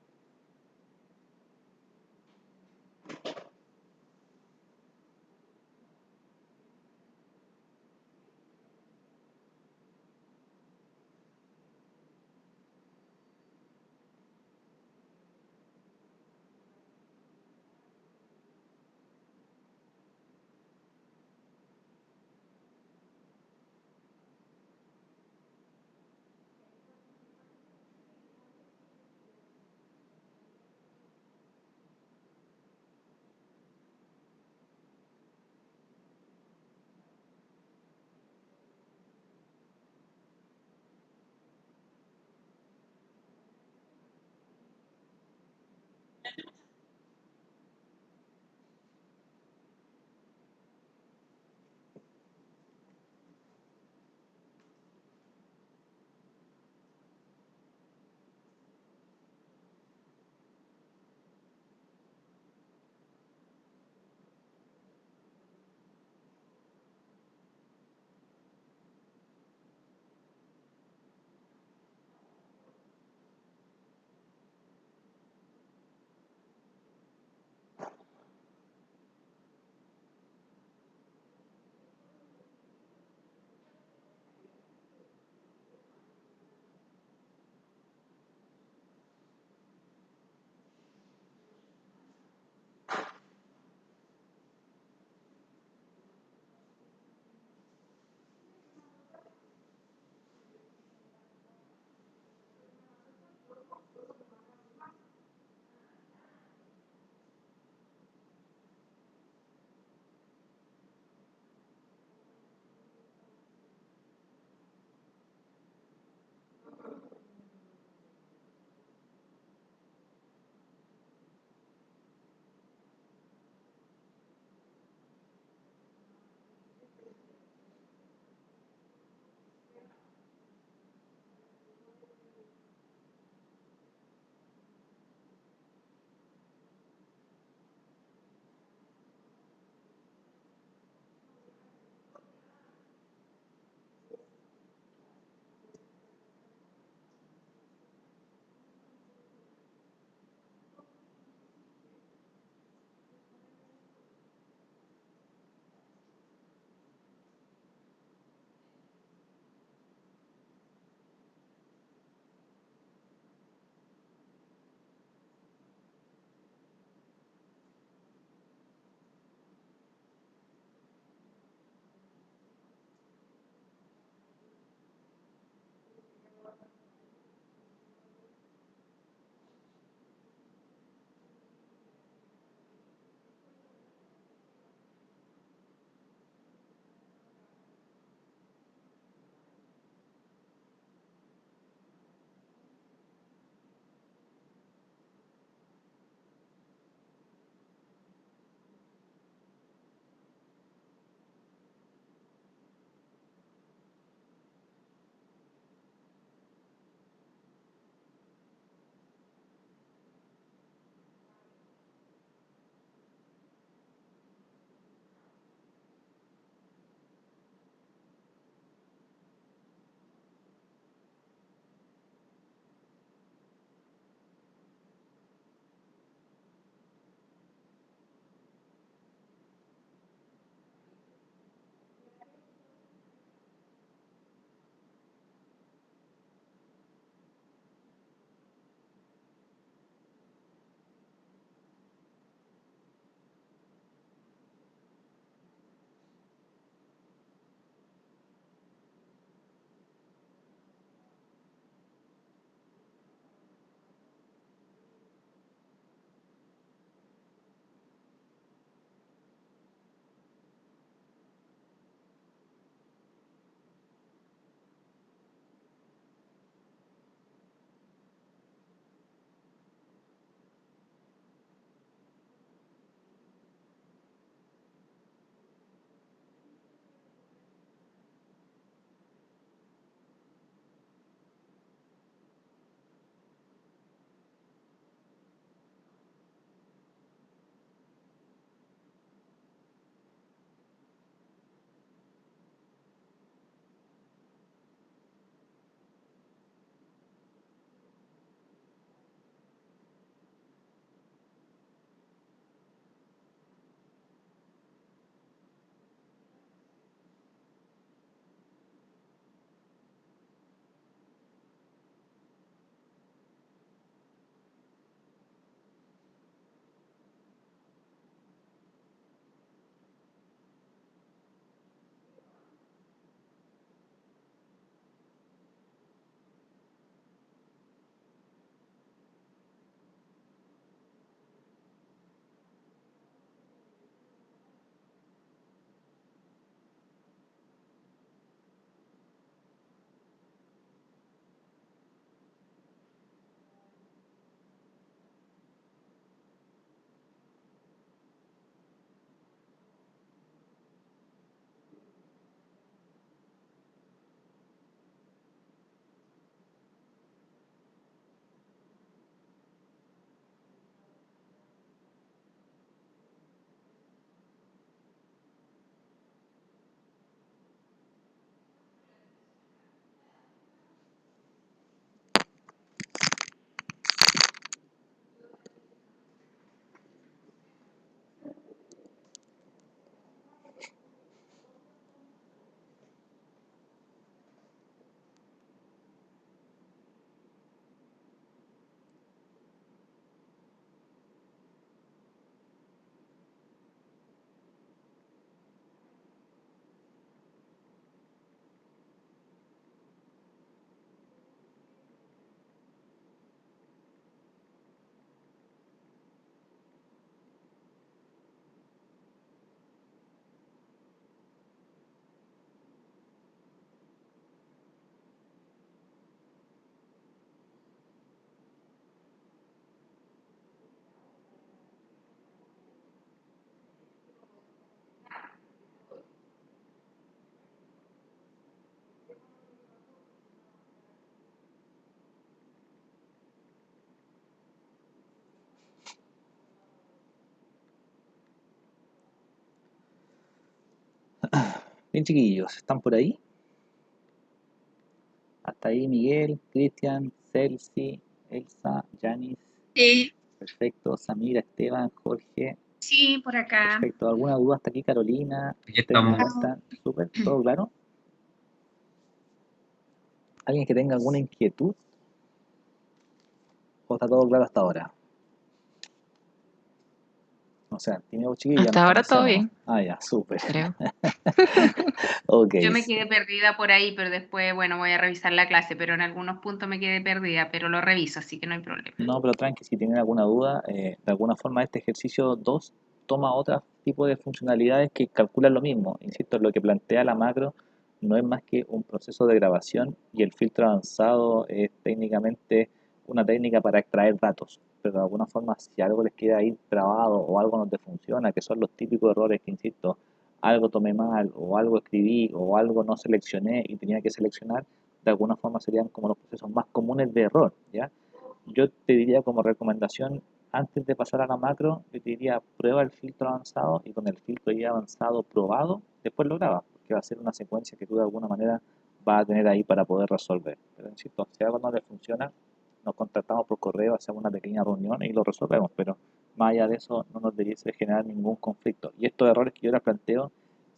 Bien, chiquillos, ¿están por ahí? Hasta ahí Miguel, Cristian, Celsi, Elsa, Yanis. Sí, Perfecto. Samira, Esteban, Jorge. sí, por acá. Perfecto. ¿Alguna duda hasta aquí, Carolina? Aquí ¿Ustedes cómo estamos. están? Súper, ¿todo claro? ¿Alguien que tenga alguna inquietud? ¿O está todo claro hasta ahora? O sea, tiene chiquillos, ya nos Hasta ahora todo conocemos. bien, Ah, ya, súper. creo. Ok. Yo me quedé perdida por ahí, pero después, bueno, voy a revisar la clase, pero en algunos puntos me quedé perdida, pero lo reviso, así que no hay problema. No, pero tranqui, si tienen alguna duda, de alguna forma este ejercicio 2 toma otro tipo de funcionalidades que calculan lo mismo. Insisto, lo que plantea la macro no es más que un proceso de grabación y el filtro avanzado es técnicamente una técnica para extraer datos. Pero de alguna forma, si algo les queda ahí trabado o algo no te funciona, que son los típicos errores que, insisto, algo tomé mal o algo escribí o algo no seleccioné y tenía que seleccionar, de alguna forma serían como los procesos más comunes de error, ¿ya? Yo te diría como recomendación, antes de pasar a la macro, yo te diría prueba el filtro avanzado y con el filtro ya avanzado probado, después lo grabas, porque va a ser una secuencia que tú de alguna manera vas a tener ahí para poder resolver. Pero insisto, si algo no le funciona, nos contactamos por correo, hacemos una pequeña reunión y lo resolvemos, pero más allá de eso no nos debiese generar ningún conflicto. Y estos errores que yo les planteo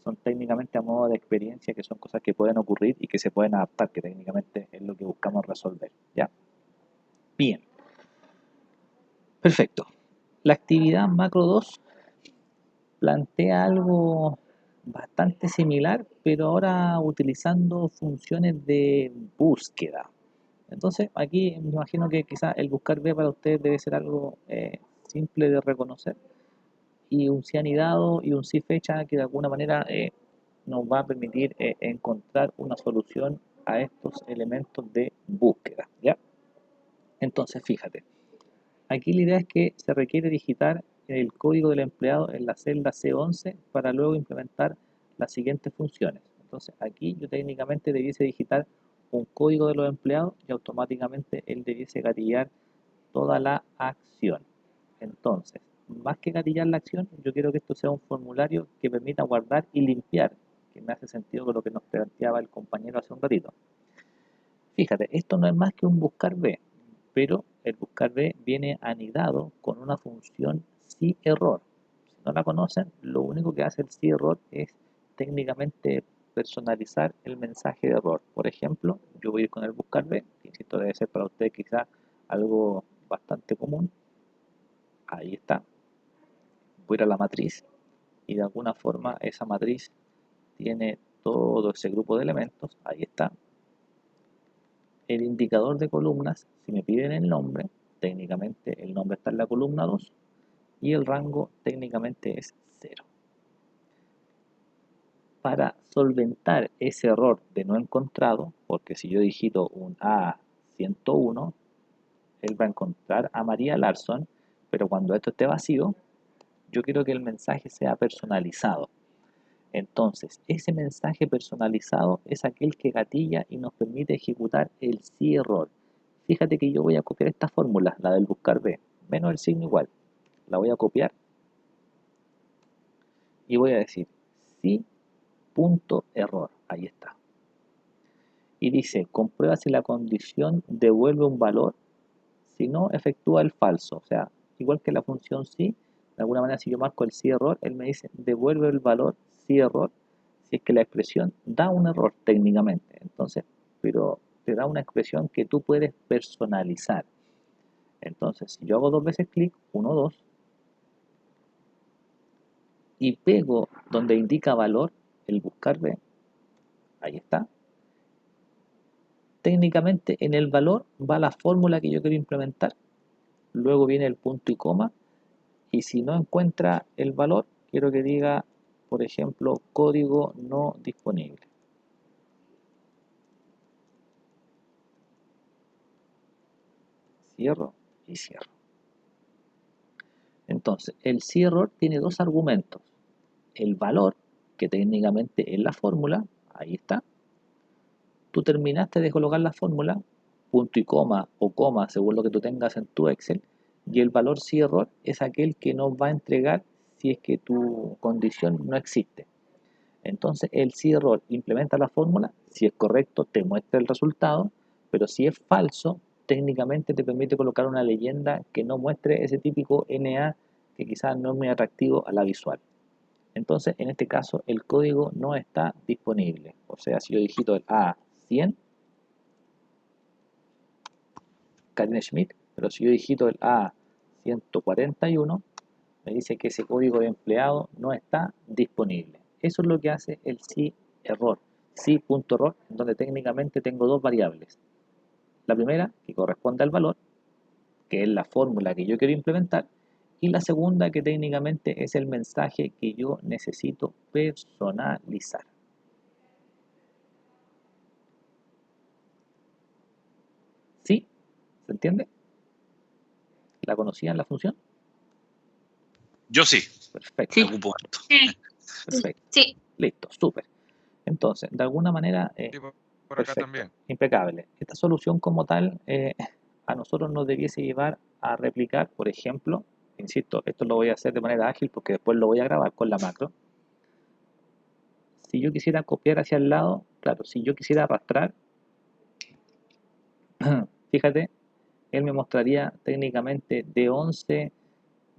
son técnicamente a modo de experiencia, que son cosas que pueden ocurrir y que se pueden adaptar, que técnicamente es lo que buscamos resolver. ¿Ya? Bien. Perfecto. La actividad macro 2 plantea algo bastante similar, pero ahora utilizando funciones de búsqueda. Entonces, aquí me imagino que quizá el buscar B para ustedes debe ser algo simple de reconocer y un sí anidado y un sí fecha que de alguna manera nos va a permitir encontrar una solución a estos elementos de búsqueda, ¿ya? Entonces, fíjate. Aquí la idea es que se requiere digitar el código del empleado en la celda C11 para luego implementar las siguientes funciones. Entonces aquí yo técnicamente debiese digitar un código de los empleados y automáticamente él debiese gatillar toda la acción. Entonces, más que gatillar la acción, yo quiero que esto sea un formulario que permita guardar y limpiar, que me hace sentido con lo que nos planteaba el compañero hace un ratito. Fíjate, esto no es más que un buscar B, pero el buscar B viene anidado con una función si-error. Si no la conocen, lo único que hace el si-error es técnicamente personalizar el mensaje de error. Por ejemplo, yo voy a ir con el buscar B, que insisto debe ser para usted quizá algo bastante común. Ahí está. Voy a ir a la matriz y de alguna forma esa matriz tiene todo ese grupo de elementos. Ahí está. El indicador de columnas, si me piden el nombre, técnicamente el nombre está en la columna 2 y el rango técnicamente es 0. Para solventar ese error de no encontrado, porque si yo digito un A101, él va a encontrar a María Larson, pero cuando esto esté vacío, yo quiero que el mensaje sea personalizado. Entonces, ese mensaje personalizado es aquel que gatilla y nos permite ejecutar el sí error. Fíjate que yo voy a copiar esta fórmula, la del buscar B, menos el signo igual. La voy a copiar y voy a decir sí punto error. Ahí está. Y dice, comprueba si la condición devuelve un valor, si no, efectúa el falso. O sea, igual que la función sí, de alguna manera si yo marco el sí error, él me dice, devuelve el valor sí error, si es que la expresión da un error técnicamente. Entonces, pero te da una expresión que tú puedes personalizar. Entonces, si yo hago dos veces clic, 1, 2, y pego donde indica valor, el buscar B, ahí está. Técnicamente en el valor va la fórmula que yo quiero implementar, luego viene el punto y coma, y si no encuentra el valor, quiero que diga, por ejemplo, código no disponible. Cierro y cierro. Entonces, el si-error tiene dos argumentos. El valor, que técnicamente es la fórmula, ahí está. Tú terminaste de colocar la fórmula, punto y coma o coma, según lo que tú tengas en tu Excel, y el valor si-error es aquel que nos va a entregar si es que tu condición no existe. Entonces el sí error implementa la fórmula, si es correcto te muestra el resultado, pero si es falso, técnicamente te permite colocar una leyenda que no muestre ese típico NA que quizás no es muy atractivo a la visual. Entonces, en este caso, el código no está disponible. O sea, si yo digito el A100, Karine Schmidt, pero si yo digito el A141, me dice que ese código de empleado no está disponible. Eso es lo que hace el sí error, sí.error, en donde técnicamente tengo dos variables. La primera, que corresponde al valor, que es la fórmula que yo quiero implementar, y la segunda, que técnicamente es el mensaje que yo necesito personalizar. ¿Sí? ¿Se entiende? ¿La conocían la función? Yo sí. Perfecto. Sí. Ocupo esto. Sí, Perfecto. sí. Listo, súper. Entonces, de alguna manera, Sí, por acá perfecto, también. impecable. Esta solución como tal a nosotros nos debiese llevar a replicar, por ejemplo, insisto, esto lo voy a hacer de manera ágil porque después lo voy a grabar con la macro. Si yo quisiera copiar hacia el lado, claro, si yo quisiera arrastrar, fíjate, él me mostraría técnicamente D11,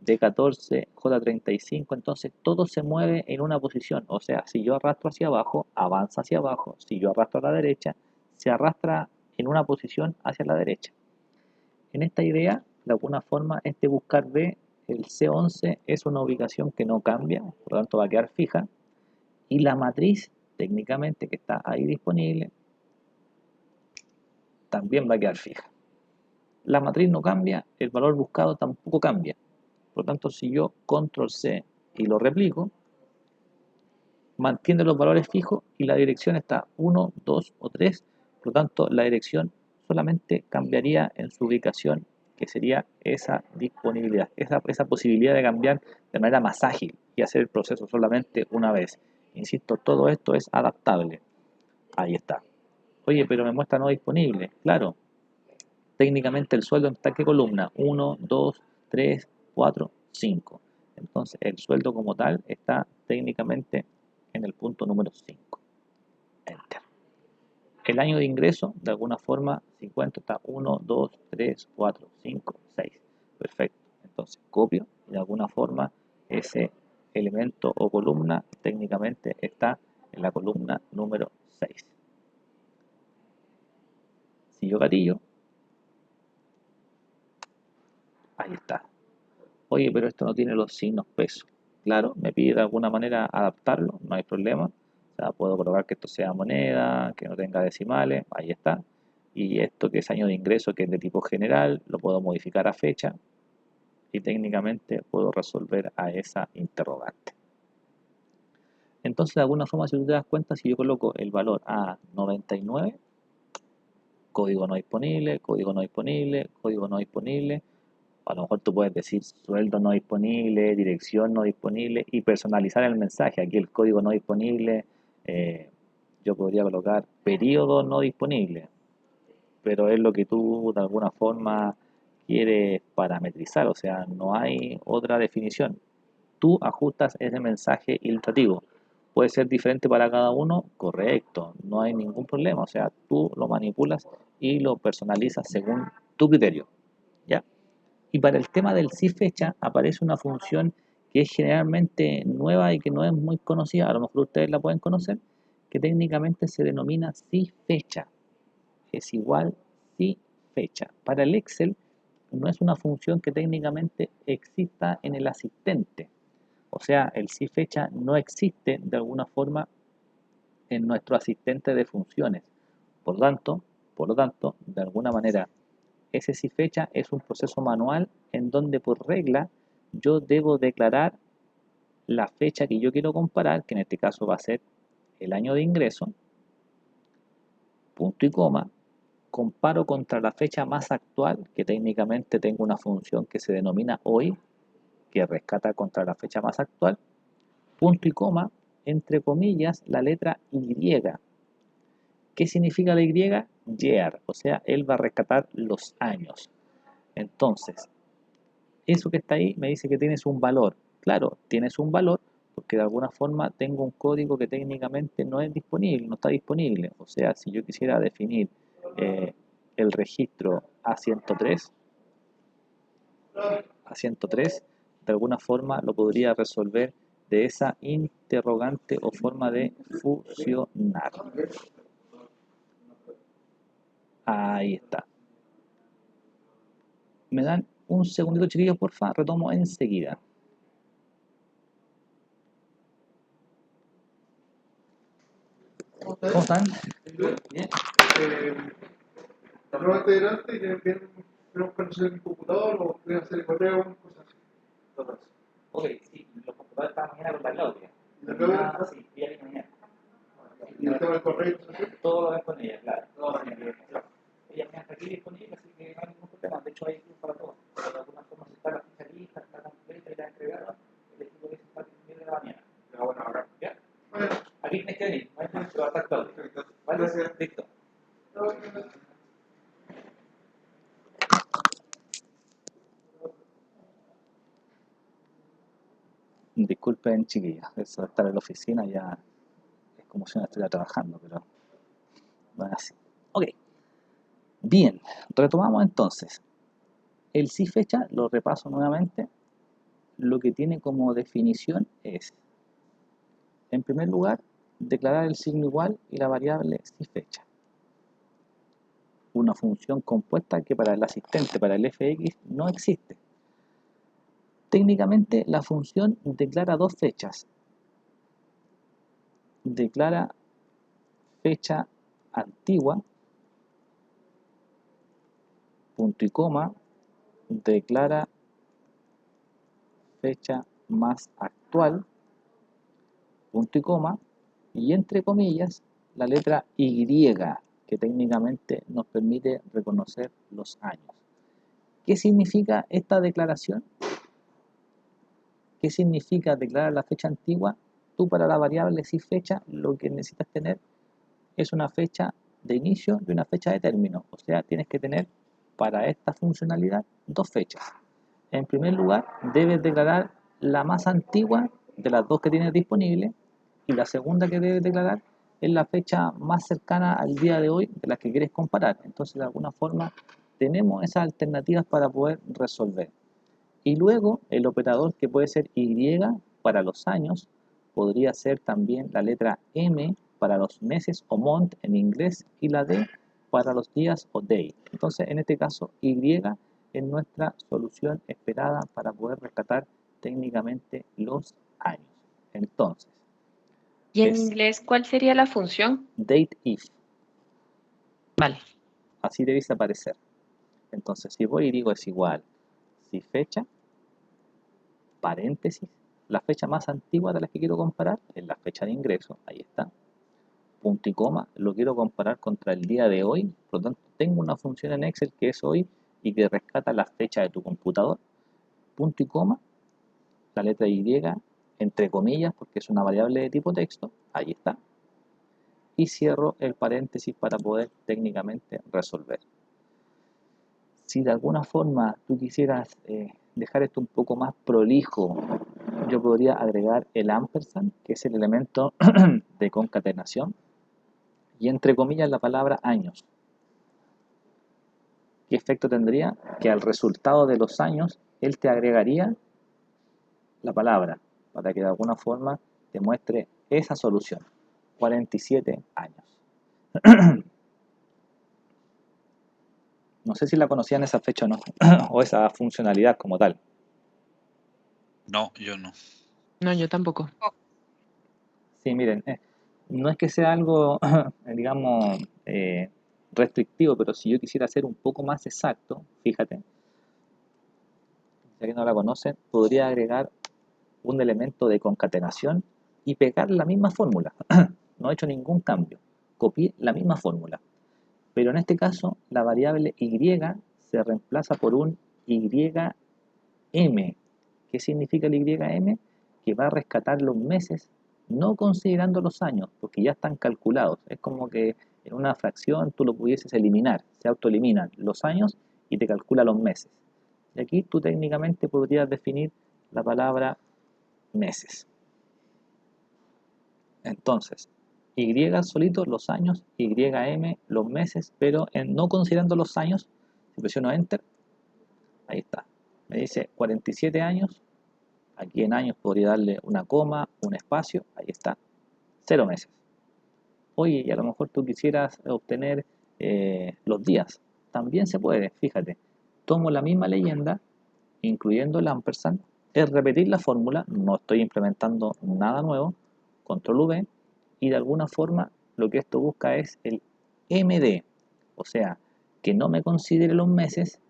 D14, J35, entonces todo se mueve en una posición, o sea, si yo arrastro hacia abajo, avanza hacia abajo, si yo arrastro a la derecha, se arrastra en una posición hacia la derecha. En esta idea, de alguna forma, este buscar B, el C11 es una ubicación que no cambia, por lo tanto va a quedar fija, y la matriz, técnicamente, que está ahí disponible, también va a quedar fija. La matriz no cambia, el valor buscado tampoco cambia. Por lo tanto, si yo control C y lo replico, mantiene los valores fijos y la dirección está 1, 2 o 3. Por lo tanto, la dirección solamente cambiaría en su ubicación, que sería esa disponibilidad, esa posibilidad de cambiar de manera más ágil y hacer el proceso solamente una vez. Insisto, todo esto es adaptable. Ahí está. Oye, pero me muestra no disponible. Claro, técnicamente el sueldo está en qué columna, 1, 2, 3, 4, 5. Entonces el sueldo como tal está técnicamente en el punto número 5. Enter. El año de ingreso, de alguna forma, 50 está 1, 2, 3, 4, 5, 6. Perfecto. Entonces copio y de alguna forma ese elemento o columna técnicamente está en la columna número 6. Si yo gatillo, ahí está. Oye, pero esto no tiene los signos peso. Claro, me pide de alguna manera adaptarlo, no hay problema. O sea, puedo colocar que esto sea moneda, que no tenga decimales, ahí está. Y esto que es año de ingreso, que es de tipo general, lo puedo modificar a fecha y técnicamente puedo resolver a esa interrogante. Entonces, de alguna forma, si tú te das cuenta, si yo coloco el valor a 99, código no disponible, código no disponible, código no disponible, a lo mejor tú puedes decir sueldo no disponible, dirección no disponible y personalizar el mensaje. Aquí el código no disponible, yo podría colocar periodo no disponible, pero es lo que tú de alguna forma quieres parametrizar, o sea, no hay otra definición. Tú ajustas ese mensaje ilustrativo. Puede ser diferente para cada uno, correcto, no hay ningún problema, o sea, tú lo manipulas y lo personalizas según tu criterio, ¿ya? Y para el tema del sí fecha aparece una función que es generalmente nueva y que no es muy conocida, a lo mejor ustedes la pueden conocer, que técnicamente se denomina sí fecha. Es igual sí fecha. Para el Excel no es una función que técnicamente exista en el asistente. O sea, el sí fecha no existe de alguna forma en nuestro asistente de funciones. Por lo tanto, de alguna manera, ese sí fecha es un proceso manual en donde por regla yo debo declarar la fecha que yo quiero comparar, que en este caso va a ser el año de ingreso, punto y coma, comparo contra la fecha más actual, que técnicamente tengo una función que se denomina hoy, que rescata contra la fecha más actual, punto y coma, entre comillas, la letra Y. ¿Qué significa la Y? Year, o sea, él va a rescatar los años. Entonces, eso que está ahí me dice que tienes un valor. Claro, tienes un valor porque de alguna forma tengo un código que técnicamente no es disponible, no está disponible. O sea, si yo quisiera definir el registro A103, de alguna forma lo podría resolver de esa interrogante o forma de fusionar. Ahí está. ¿Me dan un segundito, chiquillos, porfa? Retomo enseguida. ¿Cómo están? Bien. La prueba integrante y tenemos que conocer el computador o voy a hacer el correo, cosas así. Todo eso. Ok, sí, los computadores estaban mañana con la Claudia. ¿Y la Claudia? Sí, ella viene mañana. ¿Y el tema del correo? Todo lo ves con ella, claro. Todo lo ves con ella. Ella mañana está aquí disponible, así que no hay ningún problema. De hecho, hay equipo para todos. Pero de alguna forma, si está la ficha lista, está completa y la entregada, el equipo dice está disponible de la mañana. Ya, bueno, ahora. ¿Ya? Bueno, Aquí tienes que venir, no hay ningún problema, va a estar Claudia. perfecto. ¿Vale? Gracias. Listo. Disculpen, chiquillos, eso de estar en la oficina ya es como si no estuviera trabajando, pero no es así. Ok, bien, retomamos entonces. El sí fecha, lo repaso nuevamente, lo que tiene como definición es, en primer lugar, declarar el signo igual y la variable sí fecha. Una función compuesta que para el asistente, para el fx, no existe. Técnicamente, la función declara dos fechas. Declara fecha antigua, punto y coma, declara fecha más actual, punto y coma, y entre comillas, la letra Y, que técnicamente nos permite reconocer los años. ¿Qué significa esta declaración? ¿Qué significa declarar la fecha antigua? Tú para la variable si fecha lo que necesitas tener es una fecha de inicio y una fecha de término. O sea, tienes que tener para esta funcionalidad dos fechas. En primer lugar, debes declarar la más antigua de las dos que tienes disponibles y la segunda que debes declarar es la fecha más cercana al día de hoy de las que quieres comparar. Entonces, de alguna forma, tenemos esas alternativas para poder resolver. Y luego, el operador que puede ser Y para los años, podría ser también la letra M para los meses o month en inglés y la D para los días o day. Entonces, en este caso, Y es nuestra solución esperada para poder rescatar técnicamente los años. Entonces, ¿Y en es inglés cuál sería la función? date if, Vale. así debe aparecer. Entonces, si voy y digo es igual, si fecha, paréntesis, la fecha más antigua de las que quiero comparar es la fecha de ingreso, ahí está, punto y coma, lo quiero comparar contra el día de hoy, por lo tanto tengo una función en Excel que es hoy y que rescata la fecha de tu computador, punto y coma, la letra Y, entre comillas, porque es una variable de tipo texto, ahí está, y cierro el paréntesis para poder técnicamente resolver. Si de alguna forma tú quisieras dejar esto un poco más prolijo, yo podría agregar el ampersand, que es el elemento de concatenación, y entre comillas la palabra años. ¿Qué efecto tendría? Que al resultado de los años, él te agregaría la palabra, para que de alguna forma te muestre esa solución. 47 años. No sé si la conocían esa fecha o no, o esa funcionalidad como tal. No, yo no. No, yo tampoco. Sí, miren, no es que sea algo, digamos, restrictivo, pero si yo quisiera ser un poco más exacto, fíjate, ya que no la conocen, podría agregar un elemento de concatenación y pegar la misma fórmula. No he hecho ningún cambio, copié la misma fórmula. Pero en este caso, la variable Y se reemplaza por un YM. ¿Qué significa el YM? Que va a rescatar los meses, no considerando los años, porque ya están calculados. Es como que en una fracción tú lo pudieses eliminar, se autoeliminan los años y te calcula los meses. Y aquí tú técnicamente podrías definir la palabra meses. Entonces, Y solito los años, YM los meses, pero no considerando los años, si presiono Enter, ahí está. Me dice 47 años, aquí en años podría darle una coma, un espacio, ahí está, 0 meses. Oye, y a lo mejor tú quisieras obtener los días, también se puede, fíjate. Tomo la misma leyenda, incluyendo el ampersand, es repetir la fórmula, no estoy implementando nada nuevo, control V, y de alguna forma lo que esto busca es el MD, o sea, que no me considere los meses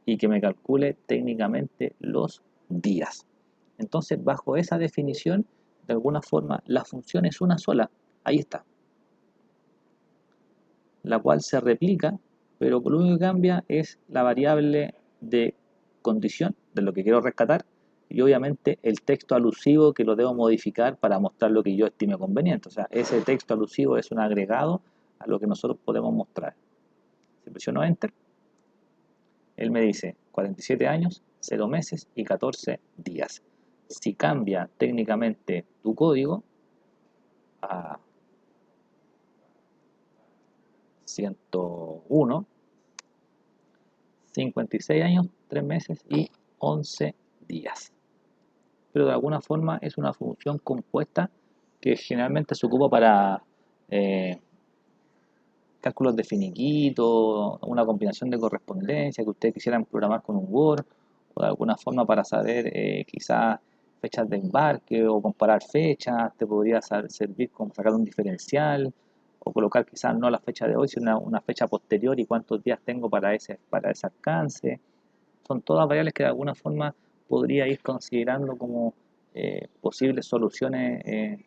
y que me calcule técnicamente los días. Entonces, bajo esa definición, de alguna forma, la función es una sola, ahí está, la cual se replica, pero lo único que cambia es la variable de condición de lo que quiero rescatar y obviamente el texto alusivo que lo debo modificar para mostrar lo que yo estime conveniente. O sea, ese texto alusivo es un agregado a lo que nosotros podemos mostrar. Si presiono Enter, él me dice 47 años, 0 meses y 14 días. Si cambia técnicamente tu código a 101, 56 años, 3 meses y 11 días. Pero de alguna forma es una función compuesta que generalmente se ocupa para cálculos de finiquito, una combinación de correspondencia que ustedes quisieran programar con un Word, o de alguna forma para saber quizás fechas de embarque o comparar fechas, te podría servir como sacar un diferencial o colocar quizás no la fecha de hoy, sino una fecha posterior y cuántos días tengo para ese alcance. Son todas variables que de alguna forma podría ir considerando como posibles soluciones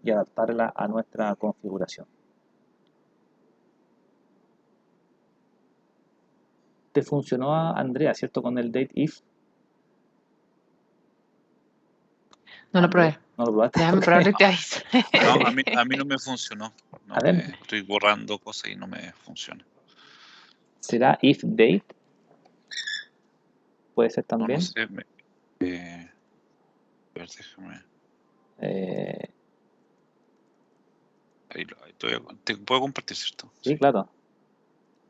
y adaptarlas a nuestra configuración. Te funcionó, Andrea, ¿cierto? Con el date if. No lo probé. ¿No lo probaste? Déjame probarlo y te aviso. No, a mí no me funcionó. No A ver. estoy borrando cosas y no me funciona. ¿Será if date? Puede ser también. No sé. A ver, déjame. Ahí te puedo compartir, ¿cierto? Sí, claro.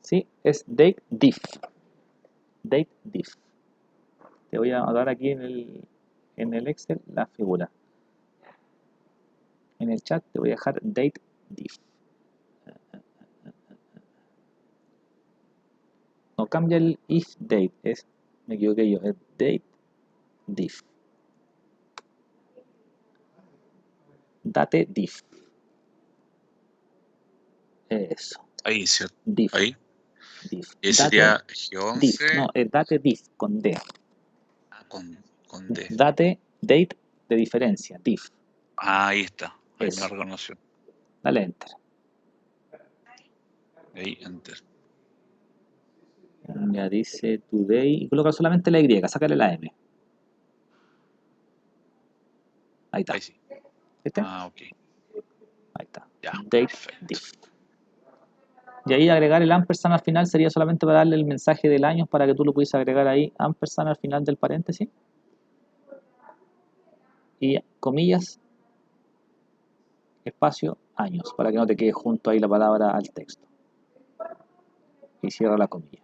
Sí, es date diff. Date diff. Te voy a dar aquí en el Excel la figura. En el chat te voy a dejar date diff. No cambia el if date, me equivoqué yo, es date diff. Date diff. Eso. Ahí, ¿cierto? Diff. Ahí. Diff. Y sería G11. Diff. No, es date diff con D. Con D. Date date de diferencia, diff. Ahí está. Ahí Eso. me reconoció. Dale enter. Ahí, enter. Ya dice today y coloca solamente la Y, sácale la M. Ahí está. Ahí sí. ¿Viste? Ok. Ahí está. Ya. Date Perfecto. diff. Y ahí agregar el ampersand al final sería solamente para darle el mensaje del año para que tú lo pudieras agregar ahí, ampersand al final del paréntesis. Y comillas, espacio, años, para que no te quede junto ahí la palabra al texto. Y cierra la comilla.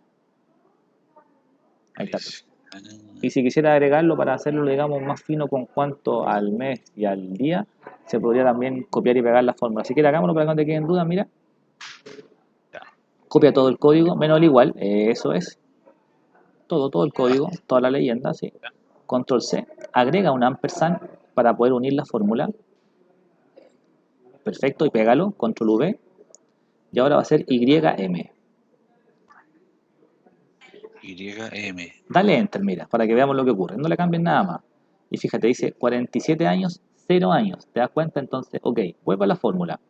Ahí está. Y si quisiera agregarlo para hacerlo, digamos, más fino con cuanto al mes y al día, se podría también copiar y pegar la fórmula. Si quieres, hagámoslo para que no te queden dudas, mira. Copia todo el código, menos el igual, eso es. Todo el código, toda la leyenda, sí. Control C, agrega un ampersand para poder unir la fórmula. Perfecto, y pégalo, control V. Y ahora va a ser YM. YM. Dale enter, mira, para que veamos lo que ocurre. No le cambien nada más. Y fíjate, dice 47 años, 0 años. ¿Te das cuenta? Entonces, ok, vuelve a la fórmula.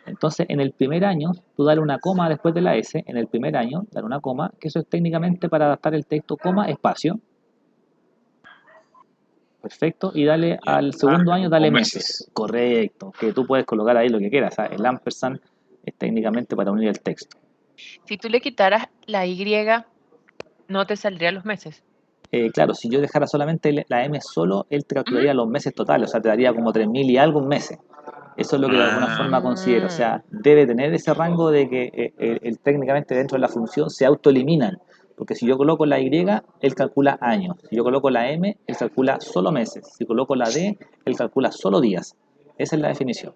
Entonces, en el primer año, tú dale una coma después de la S. En el primer año, dale una coma, que eso es técnicamente para adaptar el texto, coma, espacio. Perfecto. Y dale al segundo año, dale meses. Correcto. Que tú puedes colocar ahí lo que quieras. ¿Sabes? El ampersand es técnicamente para unir el texto. Si tú le quitaras la Y, ¿no te saldrían los meses? Claro, si yo dejara solamente la M solo, él te calcularía los meses totales, o sea, te daría como 3.000 y algo meses. Eso es lo que de alguna forma considero. O sea, debe tener ese rango de que técnicamente dentro de la función se autoeliminan. Porque si yo coloco la Y, él calcula años. Si yo coloco la M, él calcula solo meses. Si coloco la D, él calcula solo días. Esa es la definición.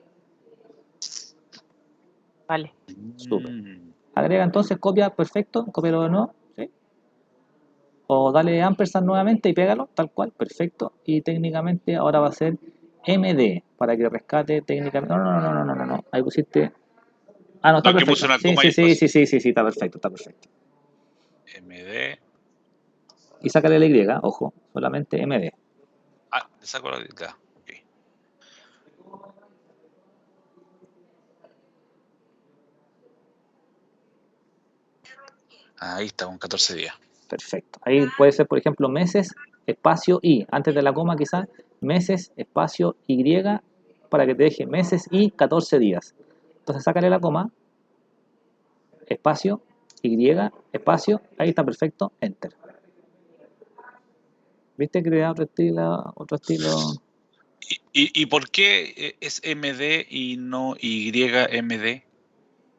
Vale. Súper. Agrega entonces, copia, perfecto, cópialo de nuevo, ¿sí? O dale ampersand nuevamente y pégalo, tal cual, perfecto. Y técnicamente ahora va a ser MD, para que rescate técnicamente. No. Ahí pusiste. Ah, no, está No, que puse perfecto. una Sí, coma y sí, espacio. sí, está perfecto, está perfecto. MD. Y sácale la Y, ojo, solamente MD. Ah, le saco la ya, ok. Ahí está, con 14 días. Perfecto. Ahí puede ser, por ejemplo, meses, espacio y, antes de la coma quizás, meses, espacio Y, para que te deje meses y 14 días. Entonces sácale la coma, espacio, Y, espacio, ahí está perfecto, enter. ¿Viste que crea otro estilo? ¿Y por qué es MD y no YMD?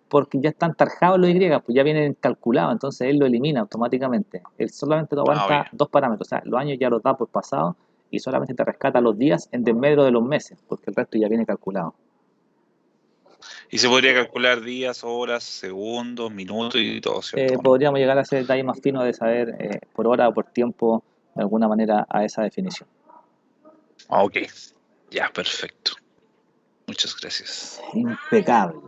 Porque ya están tarjados los Y, pues ya vienen calculados, entonces él lo elimina automáticamente. Él solamente te aguanta Oye. dos parámetros, o sea, los años ya los da por pasado y solamente te rescata los días en desmedro de los meses, porque el resto ya viene calculado. Y se podría calcular días, horas, segundos, minutos y todo, ¿cierto? Podríamos llegar a ese detalle más fino de saber por hora o por tiempo, de alguna manera, a esa definición. Ok, ya, perfecto. Muchas gracias. Impecable.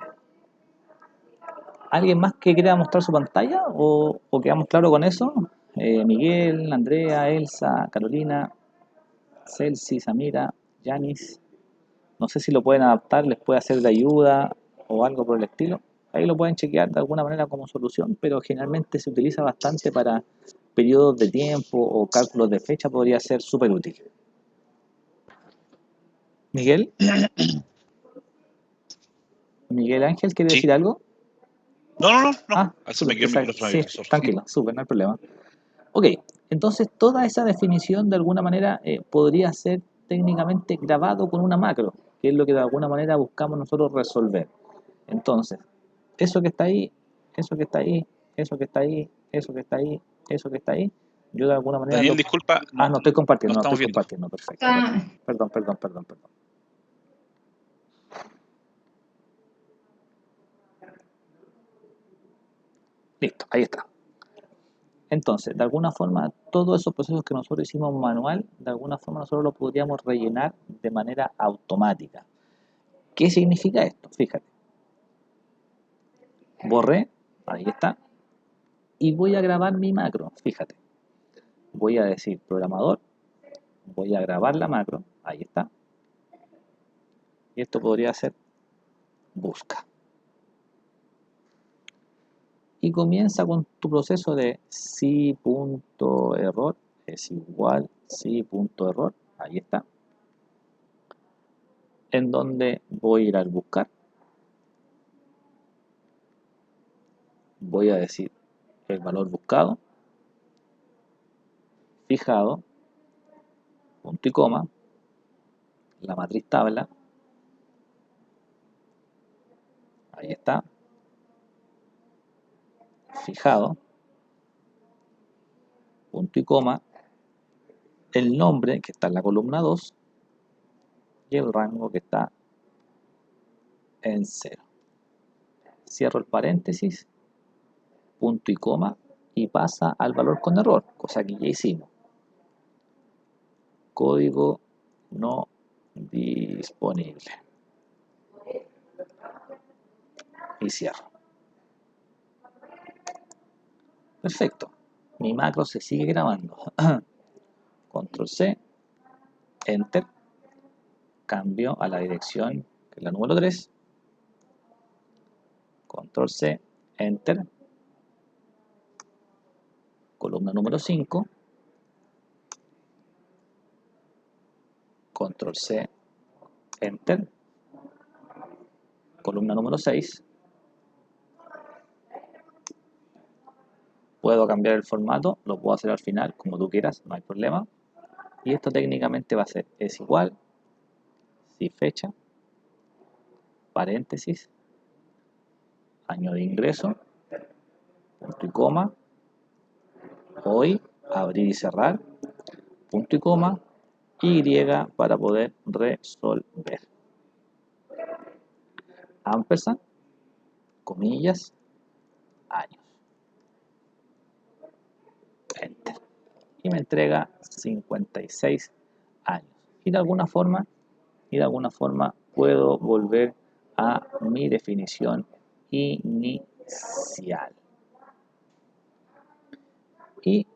¿Alguien más que quiera mostrar su pantalla o quedamos claros con eso? Miguel, Andrea, Elsa, Carolina, Celsi, Samira, Yanis. No sé si lo pueden adaptar, les puede hacer de ayuda o algo por el estilo. Ahí lo pueden chequear de alguna manera como solución, pero generalmente se utiliza bastante para periodos de tiempo o cálculos de fecha, podría ser súper útil. Miguel. Miguel Ángel, ¿quiere decir ¿Sí? algo? No. Ah, Se me súper, quedó el micrófono sí, abierto solo. tranquilo, súper, no hay problema. Ok, entonces toda esa definición de alguna manera podría ser técnicamente grabado con una macro, que es lo que de alguna manera buscamos nosotros resolver. Entonces, eso que está ahí, eso que está ahí, eso que está ahí, eso que está ahí, eso que está ahí, yo de alguna manera Daniel, disculpa, no estoy compartiendo, no no estoy estamos viendo. compartiendo, perfecto. Perdón. Listo, ahí está. Entonces, de alguna forma, todos esos procesos que nosotros hicimos manual, de alguna forma nosotros los podríamos rellenar de manera automática. ¿Qué significa esto? Fíjate. Borré, ahí está, y voy a grabar mi macro, fíjate. Voy a decir programador, voy a grabar la macro, ahí está. Y esto podría ser busca. Y comienza con tu proceso de si.error es igual si.error, ahí está. En donde voy a ir al buscar. Voy a decir el valor buscado, fijado, punto y coma, la matriz tabla, ahí está, fijado, punto y coma, el nombre que está en la columna 2 y el rango que está en 0. Cierro el paréntesis, punto y coma, y pasa al valor con error, cosa que ya hicimos. Código no disponible. Y cierro. Perfecto. Mi macro se sigue grabando. Control C, Enter. Cambio a la dirección, que es la número 3. Control C, Enter. Columna número 5. Control C, Enter. Columna número 6. Puedo cambiar el formato, lo puedo hacer al final, como tú quieras, no hay problema. Y esto técnicamente va a ser es igual, si fecha, paréntesis, año de ingreso, punto y coma, hoy, abrir y cerrar, punto y coma, Y para poder resolver. Ampersand, comillas, años. Enter. Y me entrega 56 años. Y de alguna forma puedo volver a mi definición inicial. Y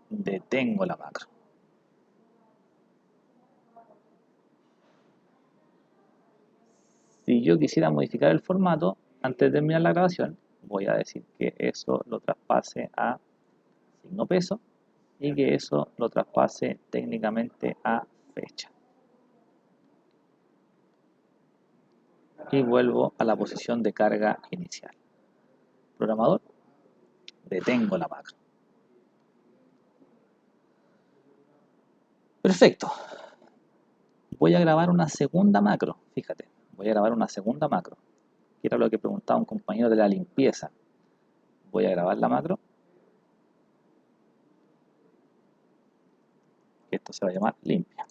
detengo la macro. Si yo quisiera modificar el formato antes de terminar la grabación, voy a decir que eso lo traspase a signo peso y que eso lo traspase técnicamente a fecha. Y vuelvo a la posición de carga inicial. Programador, detengo la macro. Perfecto. Voy a grabar una segunda macro, fíjate, voy a grabar una segunda macro, que era lo que preguntaba un compañero de la limpieza. Voy a grabar la macro, que esto se va a llamar limpia.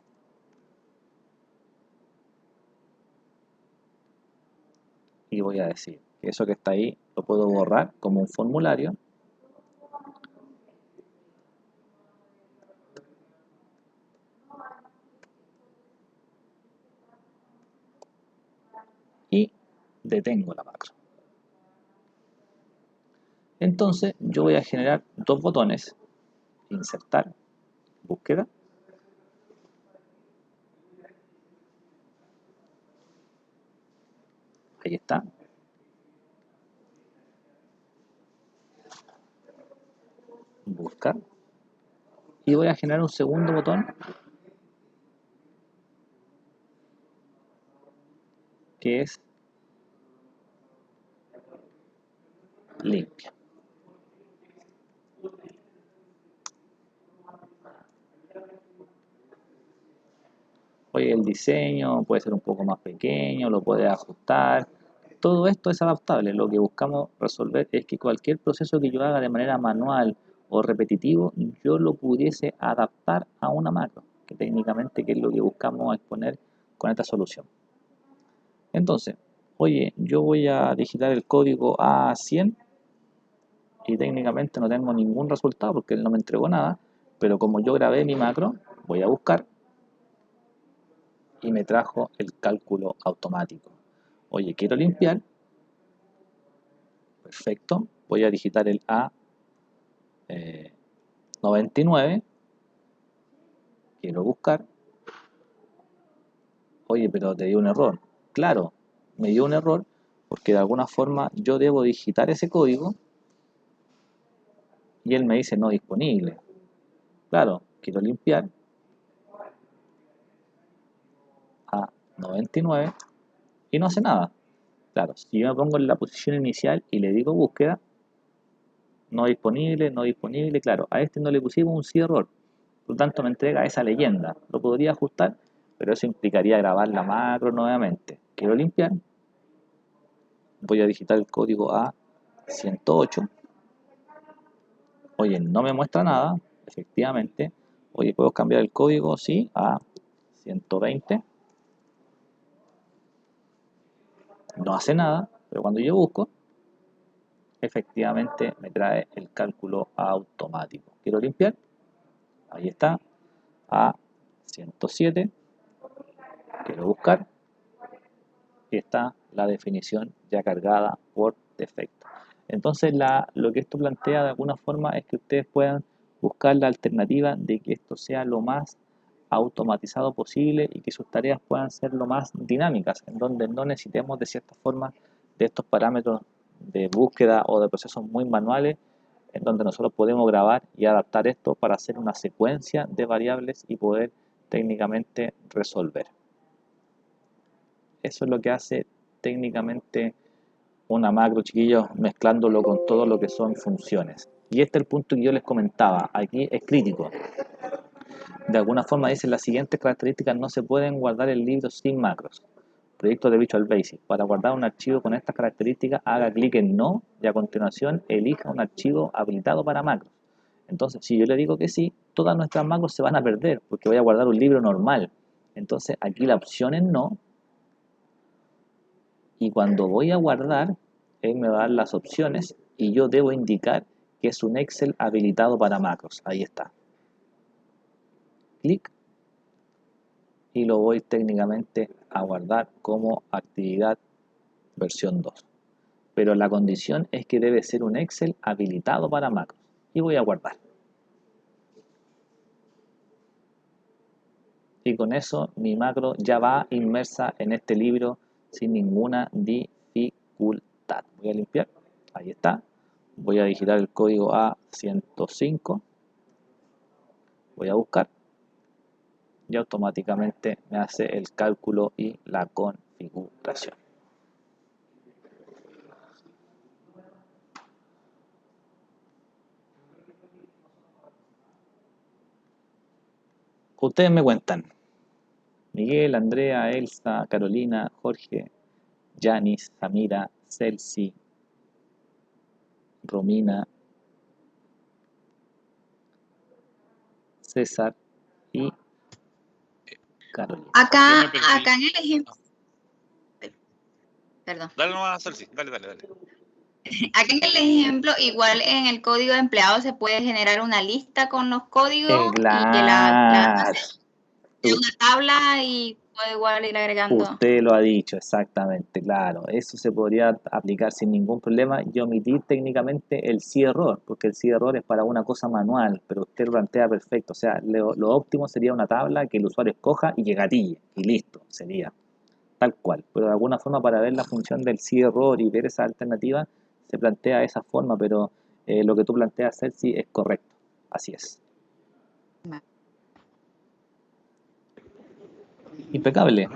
Y voy a decir que eso que está ahí lo puedo borrar como un formulario. Y detengo la macro. Entonces yo voy a generar dos botones, insertar, búsqueda, ahí está, buscar, y voy a generar un segundo botón que es limpia. Oye, el diseño puede ser un poco más pequeño, lo puedes ajustar. Todo esto es adaptable. Lo que buscamos resolver es que cualquier proceso que yo haga de manera manual o repetitivo, yo lo pudiese adaptar a una macro, que técnicamente que es lo que buscamos exponer con esta solución. Entonces, oye, yo voy a digitar el código A100 y técnicamente no tengo ningún resultado porque él no me entregó nada, pero como yo grabé mi macro, voy a buscar y me trajo el cálculo automático. Oye, quiero limpiar. Perfecto. Voy a digitar el A99. Quiero buscar. Oye, pero te dio un error. Claro, me dio un error porque de alguna forma yo debo digitar ese código y él me dice no disponible. Claro, quiero limpiar. A99 y no hace nada. Claro, si yo me pongo en la posición inicial y le digo búsqueda, no disponible, claro, a este no le pusimos un sí error, por lo tanto me entrega esa leyenda. Lo podría ajustar, pero eso implicaría grabar la macro nuevamente. Quiero limpiar, voy a digitar el código A108. Oye, no me muestra nada, efectivamente. Oye, ¿puedo cambiar el código? Sí, a 120. No hace nada, pero cuando yo busco, efectivamente me trae el cálculo automático. Quiero limpiar, ahí está, a 107, quiero buscar, y está la definición ya cargada por defecto. Entonces lo que esto plantea de alguna forma es que ustedes puedan buscar la alternativa de que esto sea lo más automatizado posible y que sus tareas puedan ser lo más dinámicas, en donde no necesitemos de cierta forma de estos parámetros de búsqueda o de procesos muy manuales, en donde nosotros podemos grabar y adaptar esto para hacer una secuencia de variables y poder técnicamente resolver. Eso es lo que hace técnicamente una macro, chiquillos, mezclándolo con todo lo que son funciones. Y este es el punto que yo les comentaba, aquí es crítico. De alguna forma dicen las siguientes características no se pueden guardar en libros sin macros. proyecto de Visual Basic. Para guardar un archivo con estas características, haga clic en no y a continuación elija un archivo habilitado para macros. Entonces, si yo le digo que sí, todas nuestras macros se van a perder porque voy a guardar un libro normal. Entonces, aquí la opción es no. Y cuando voy a guardar, él me va a dar las opciones y yo debo indicar que es un Excel habilitado para macros. Ahí está. Clic. Y lo voy técnicamente a guardar como actividad versión 2. Pero la condición es que debe ser un Excel habilitado para macros. Y voy a guardar. Y con eso mi macro ya va inmersa en este libro sin ninguna dificultad. Voy a limpiar. Ahí está. Voy a digitar el código a 105. Voy a buscar. Y automáticamente me hace el cálculo y la configuración. Ustedes me cuentan. Miguel, Andrea, Elsa, Carolina, Jorge, Yanis, Samira, Celsi, Romina, César y Carolina. Acá Yo me perdí. en el ejemplo, perdón. Dale nomás, Celsi, dale. Acá en el ejemplo, igual en el código de empleado se puede generar una lista con los códigos y que Claro. de una tabla y puede igual ir agregando. Usted lo ha dicho, exactamente, claro. Eso se podría aplicar sin ningún problema y omitir técnicamente el sí error, porque el sí error es para una cosa manual, pero usted lo plantea perfecto. O sea, lo óptimo sería una tabla que el usuario escoja y que gatille, y listo, sería tal cual. Pero de alguna forma para ver la función del sí error y ver esa alternativa, se plantea de esa forma, pero lo que tú planteas, Celsi, es correcto. Así es. Impecable.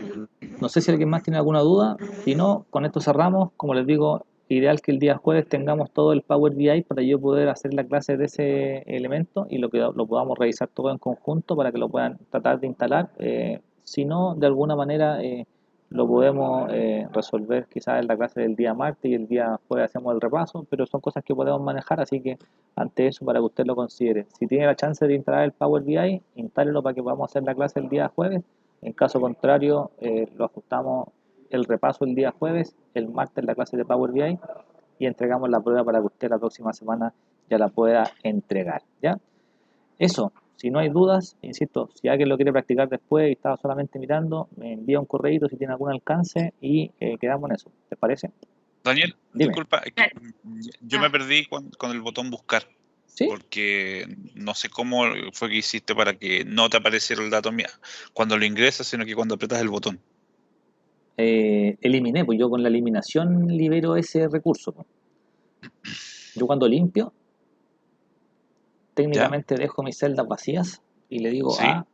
No sé si alguien más tiene alguna duda. Si no, con esto cerramos. Como les digo, ideal que el día jueves tengamos todo el Power BI para yo poder hacer la clase de ese elemento y lo podamos revisar todo en conjunto para que lo puedan tratar de instalar. Si no, de alguna manera lo podemos resolver quizás en la clase del día martes y el día jueves hacemos el repaso, pero son cosas que podemos manejar, así que ante eso para que usted lo considere. Si tiene la chance de instalar el Power BI, instálelo para que podamos hacer la clase el día jueves. En caso contrario, lo ajustamos el repaso el día jueves, el martes la clase de Power BI y entregamos la prueba para que usted la próxima semana ya la pueda entregar. ¿Ya? Eso, si no hay dudas, insisto, si alguien lo quiere practicar después y estaba solamente mirando, me envía un correo si tiene algún alcance y quedamos en eso. ¿Te parece? Daniel, Dime. disculpa, es que yo me perdí con el botón buscar. ¿Sí? Porque no sé cómo fue que hiciste para que no te apareciera el dato cuando lo ingresas, sino que cuando apretas el botón. Eliminé, pues yo con la eliminación libero ese recurso. Pues. Yo cuando limpio, técnicamente dejo mis celdas vacías y le digo ¿Sí? a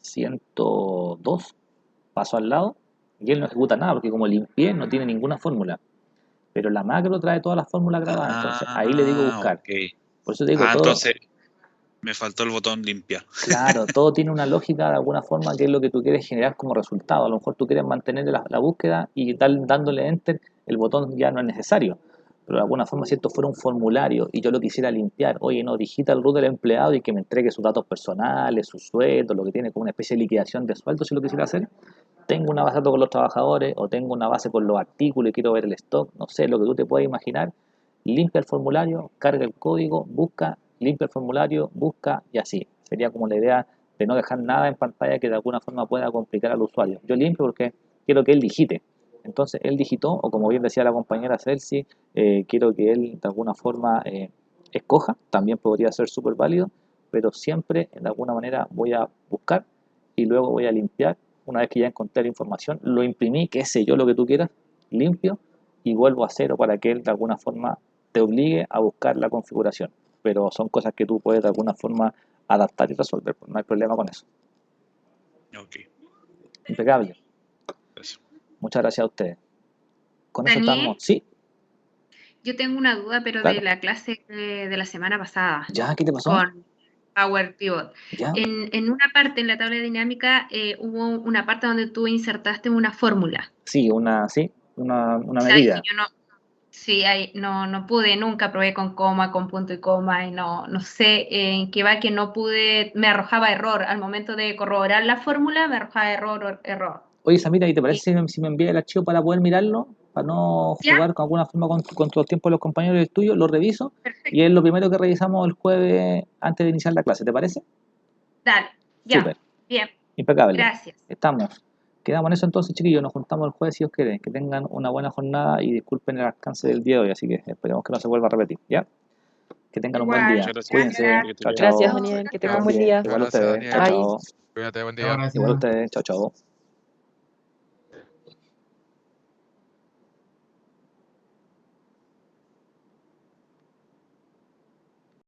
102, paso al lado y él no ejecuta nada porque como limpié no tiene ninguna fórmula. Pero la macro trae todas las fórmulas grabadas, entonces ahí le digo buscar. Okay. Por eso te digo todo. Entonces me faltó el botón limpiar. Claro, todo tiene una lógica de alguna forma que es lo que tú quieres generar como resultado. A lo mejor tú quieres mantener la búsqueda y dándole enter, el botón ya no es necesario. Pero de alguna forma, si esto fuera un formulario y yo lo quisiera limpiar, oye, no, digita el root del empleado y que me entregue sus datos personales, su sueldo, lo que tiene como una especie de liquidación de sueldo, si lo quisiera hacer. Tengo una base de datos con los trabajadores o tengo una base con los artículos y quiero ver el stock, no sé, lo que tú te puedas imaginar. Limpia el formulario, carga el código, busca, limpia el formulario, busca y así. Sería como la idea de no dejar nada en pantalla que de alguna forma pueda complicar al usuario. Yo limpio porque quiero que él digite. Entonces él digitó, o como bien decía la compañera Celsi, quiero que él de alguna forma escoja, también podría ser súper válido, pero siempre de alguna manera voy a buscar y luego voy a limpiar. Una vez que ya encontré la información, lo imprimí, qué sé yo, lo que tú quieras, limpio y vuelvo a cero para que él de alguna forma te obligue a buscar la configuración. Pero son cosas que tú puedes de alguna forma adaptar y resolver, pues no hay problema con eso. Ok. Impecable. Gracias. Muchas gracias a ustedes. Con eso Daniel, estamos. Sí, yo tengo una duda, pero claro. de la clase de la semana pasada. ¿Ya? ¿Qué te pasó? Power Pivot. ¿Ya? En una parte, en la tabla dinámica, hubo una parte donde tú insertaste una fórmula. Sí, una Sabes medida. que yo no pude, nunca probé con coma, con punto y coma, y no sé en qué va que no pude, me arrojaba error. Al momento de corroborar la fórmula, me arrojaba error. Oye, Samira, ¿y te parece si me envías el archivo para poder mirarlo? Para no ¿Ya? jugar con alguna forma con los tiempos de los compañeros del tuyo, lo reviso Perfecto. y es lo primero que revisamos el jueves antes de iniciar la clase, ¿te parece? Dale, ya. Súper, Bien, impecable. gracias. Estamos. Quedamos en eso entonces, chiquillos. Nos juntamos el jueves si Dios quiere. Que tengan una buena jornada y disculpen el alcance del día de hoy, así que esperemos que no se vuelva a repetir, ¿ya? Que tengan un buen Igual, día. Muchas gracias. Cuídense. gracias. Chao, chao. Gracias, Daniel. Que tengan un buen día. Igual Gracias, ustedes. Daniel. Chao, Bye. chao. Cuídate, buen día. Gracias. Igual ustedes. Chao, chao.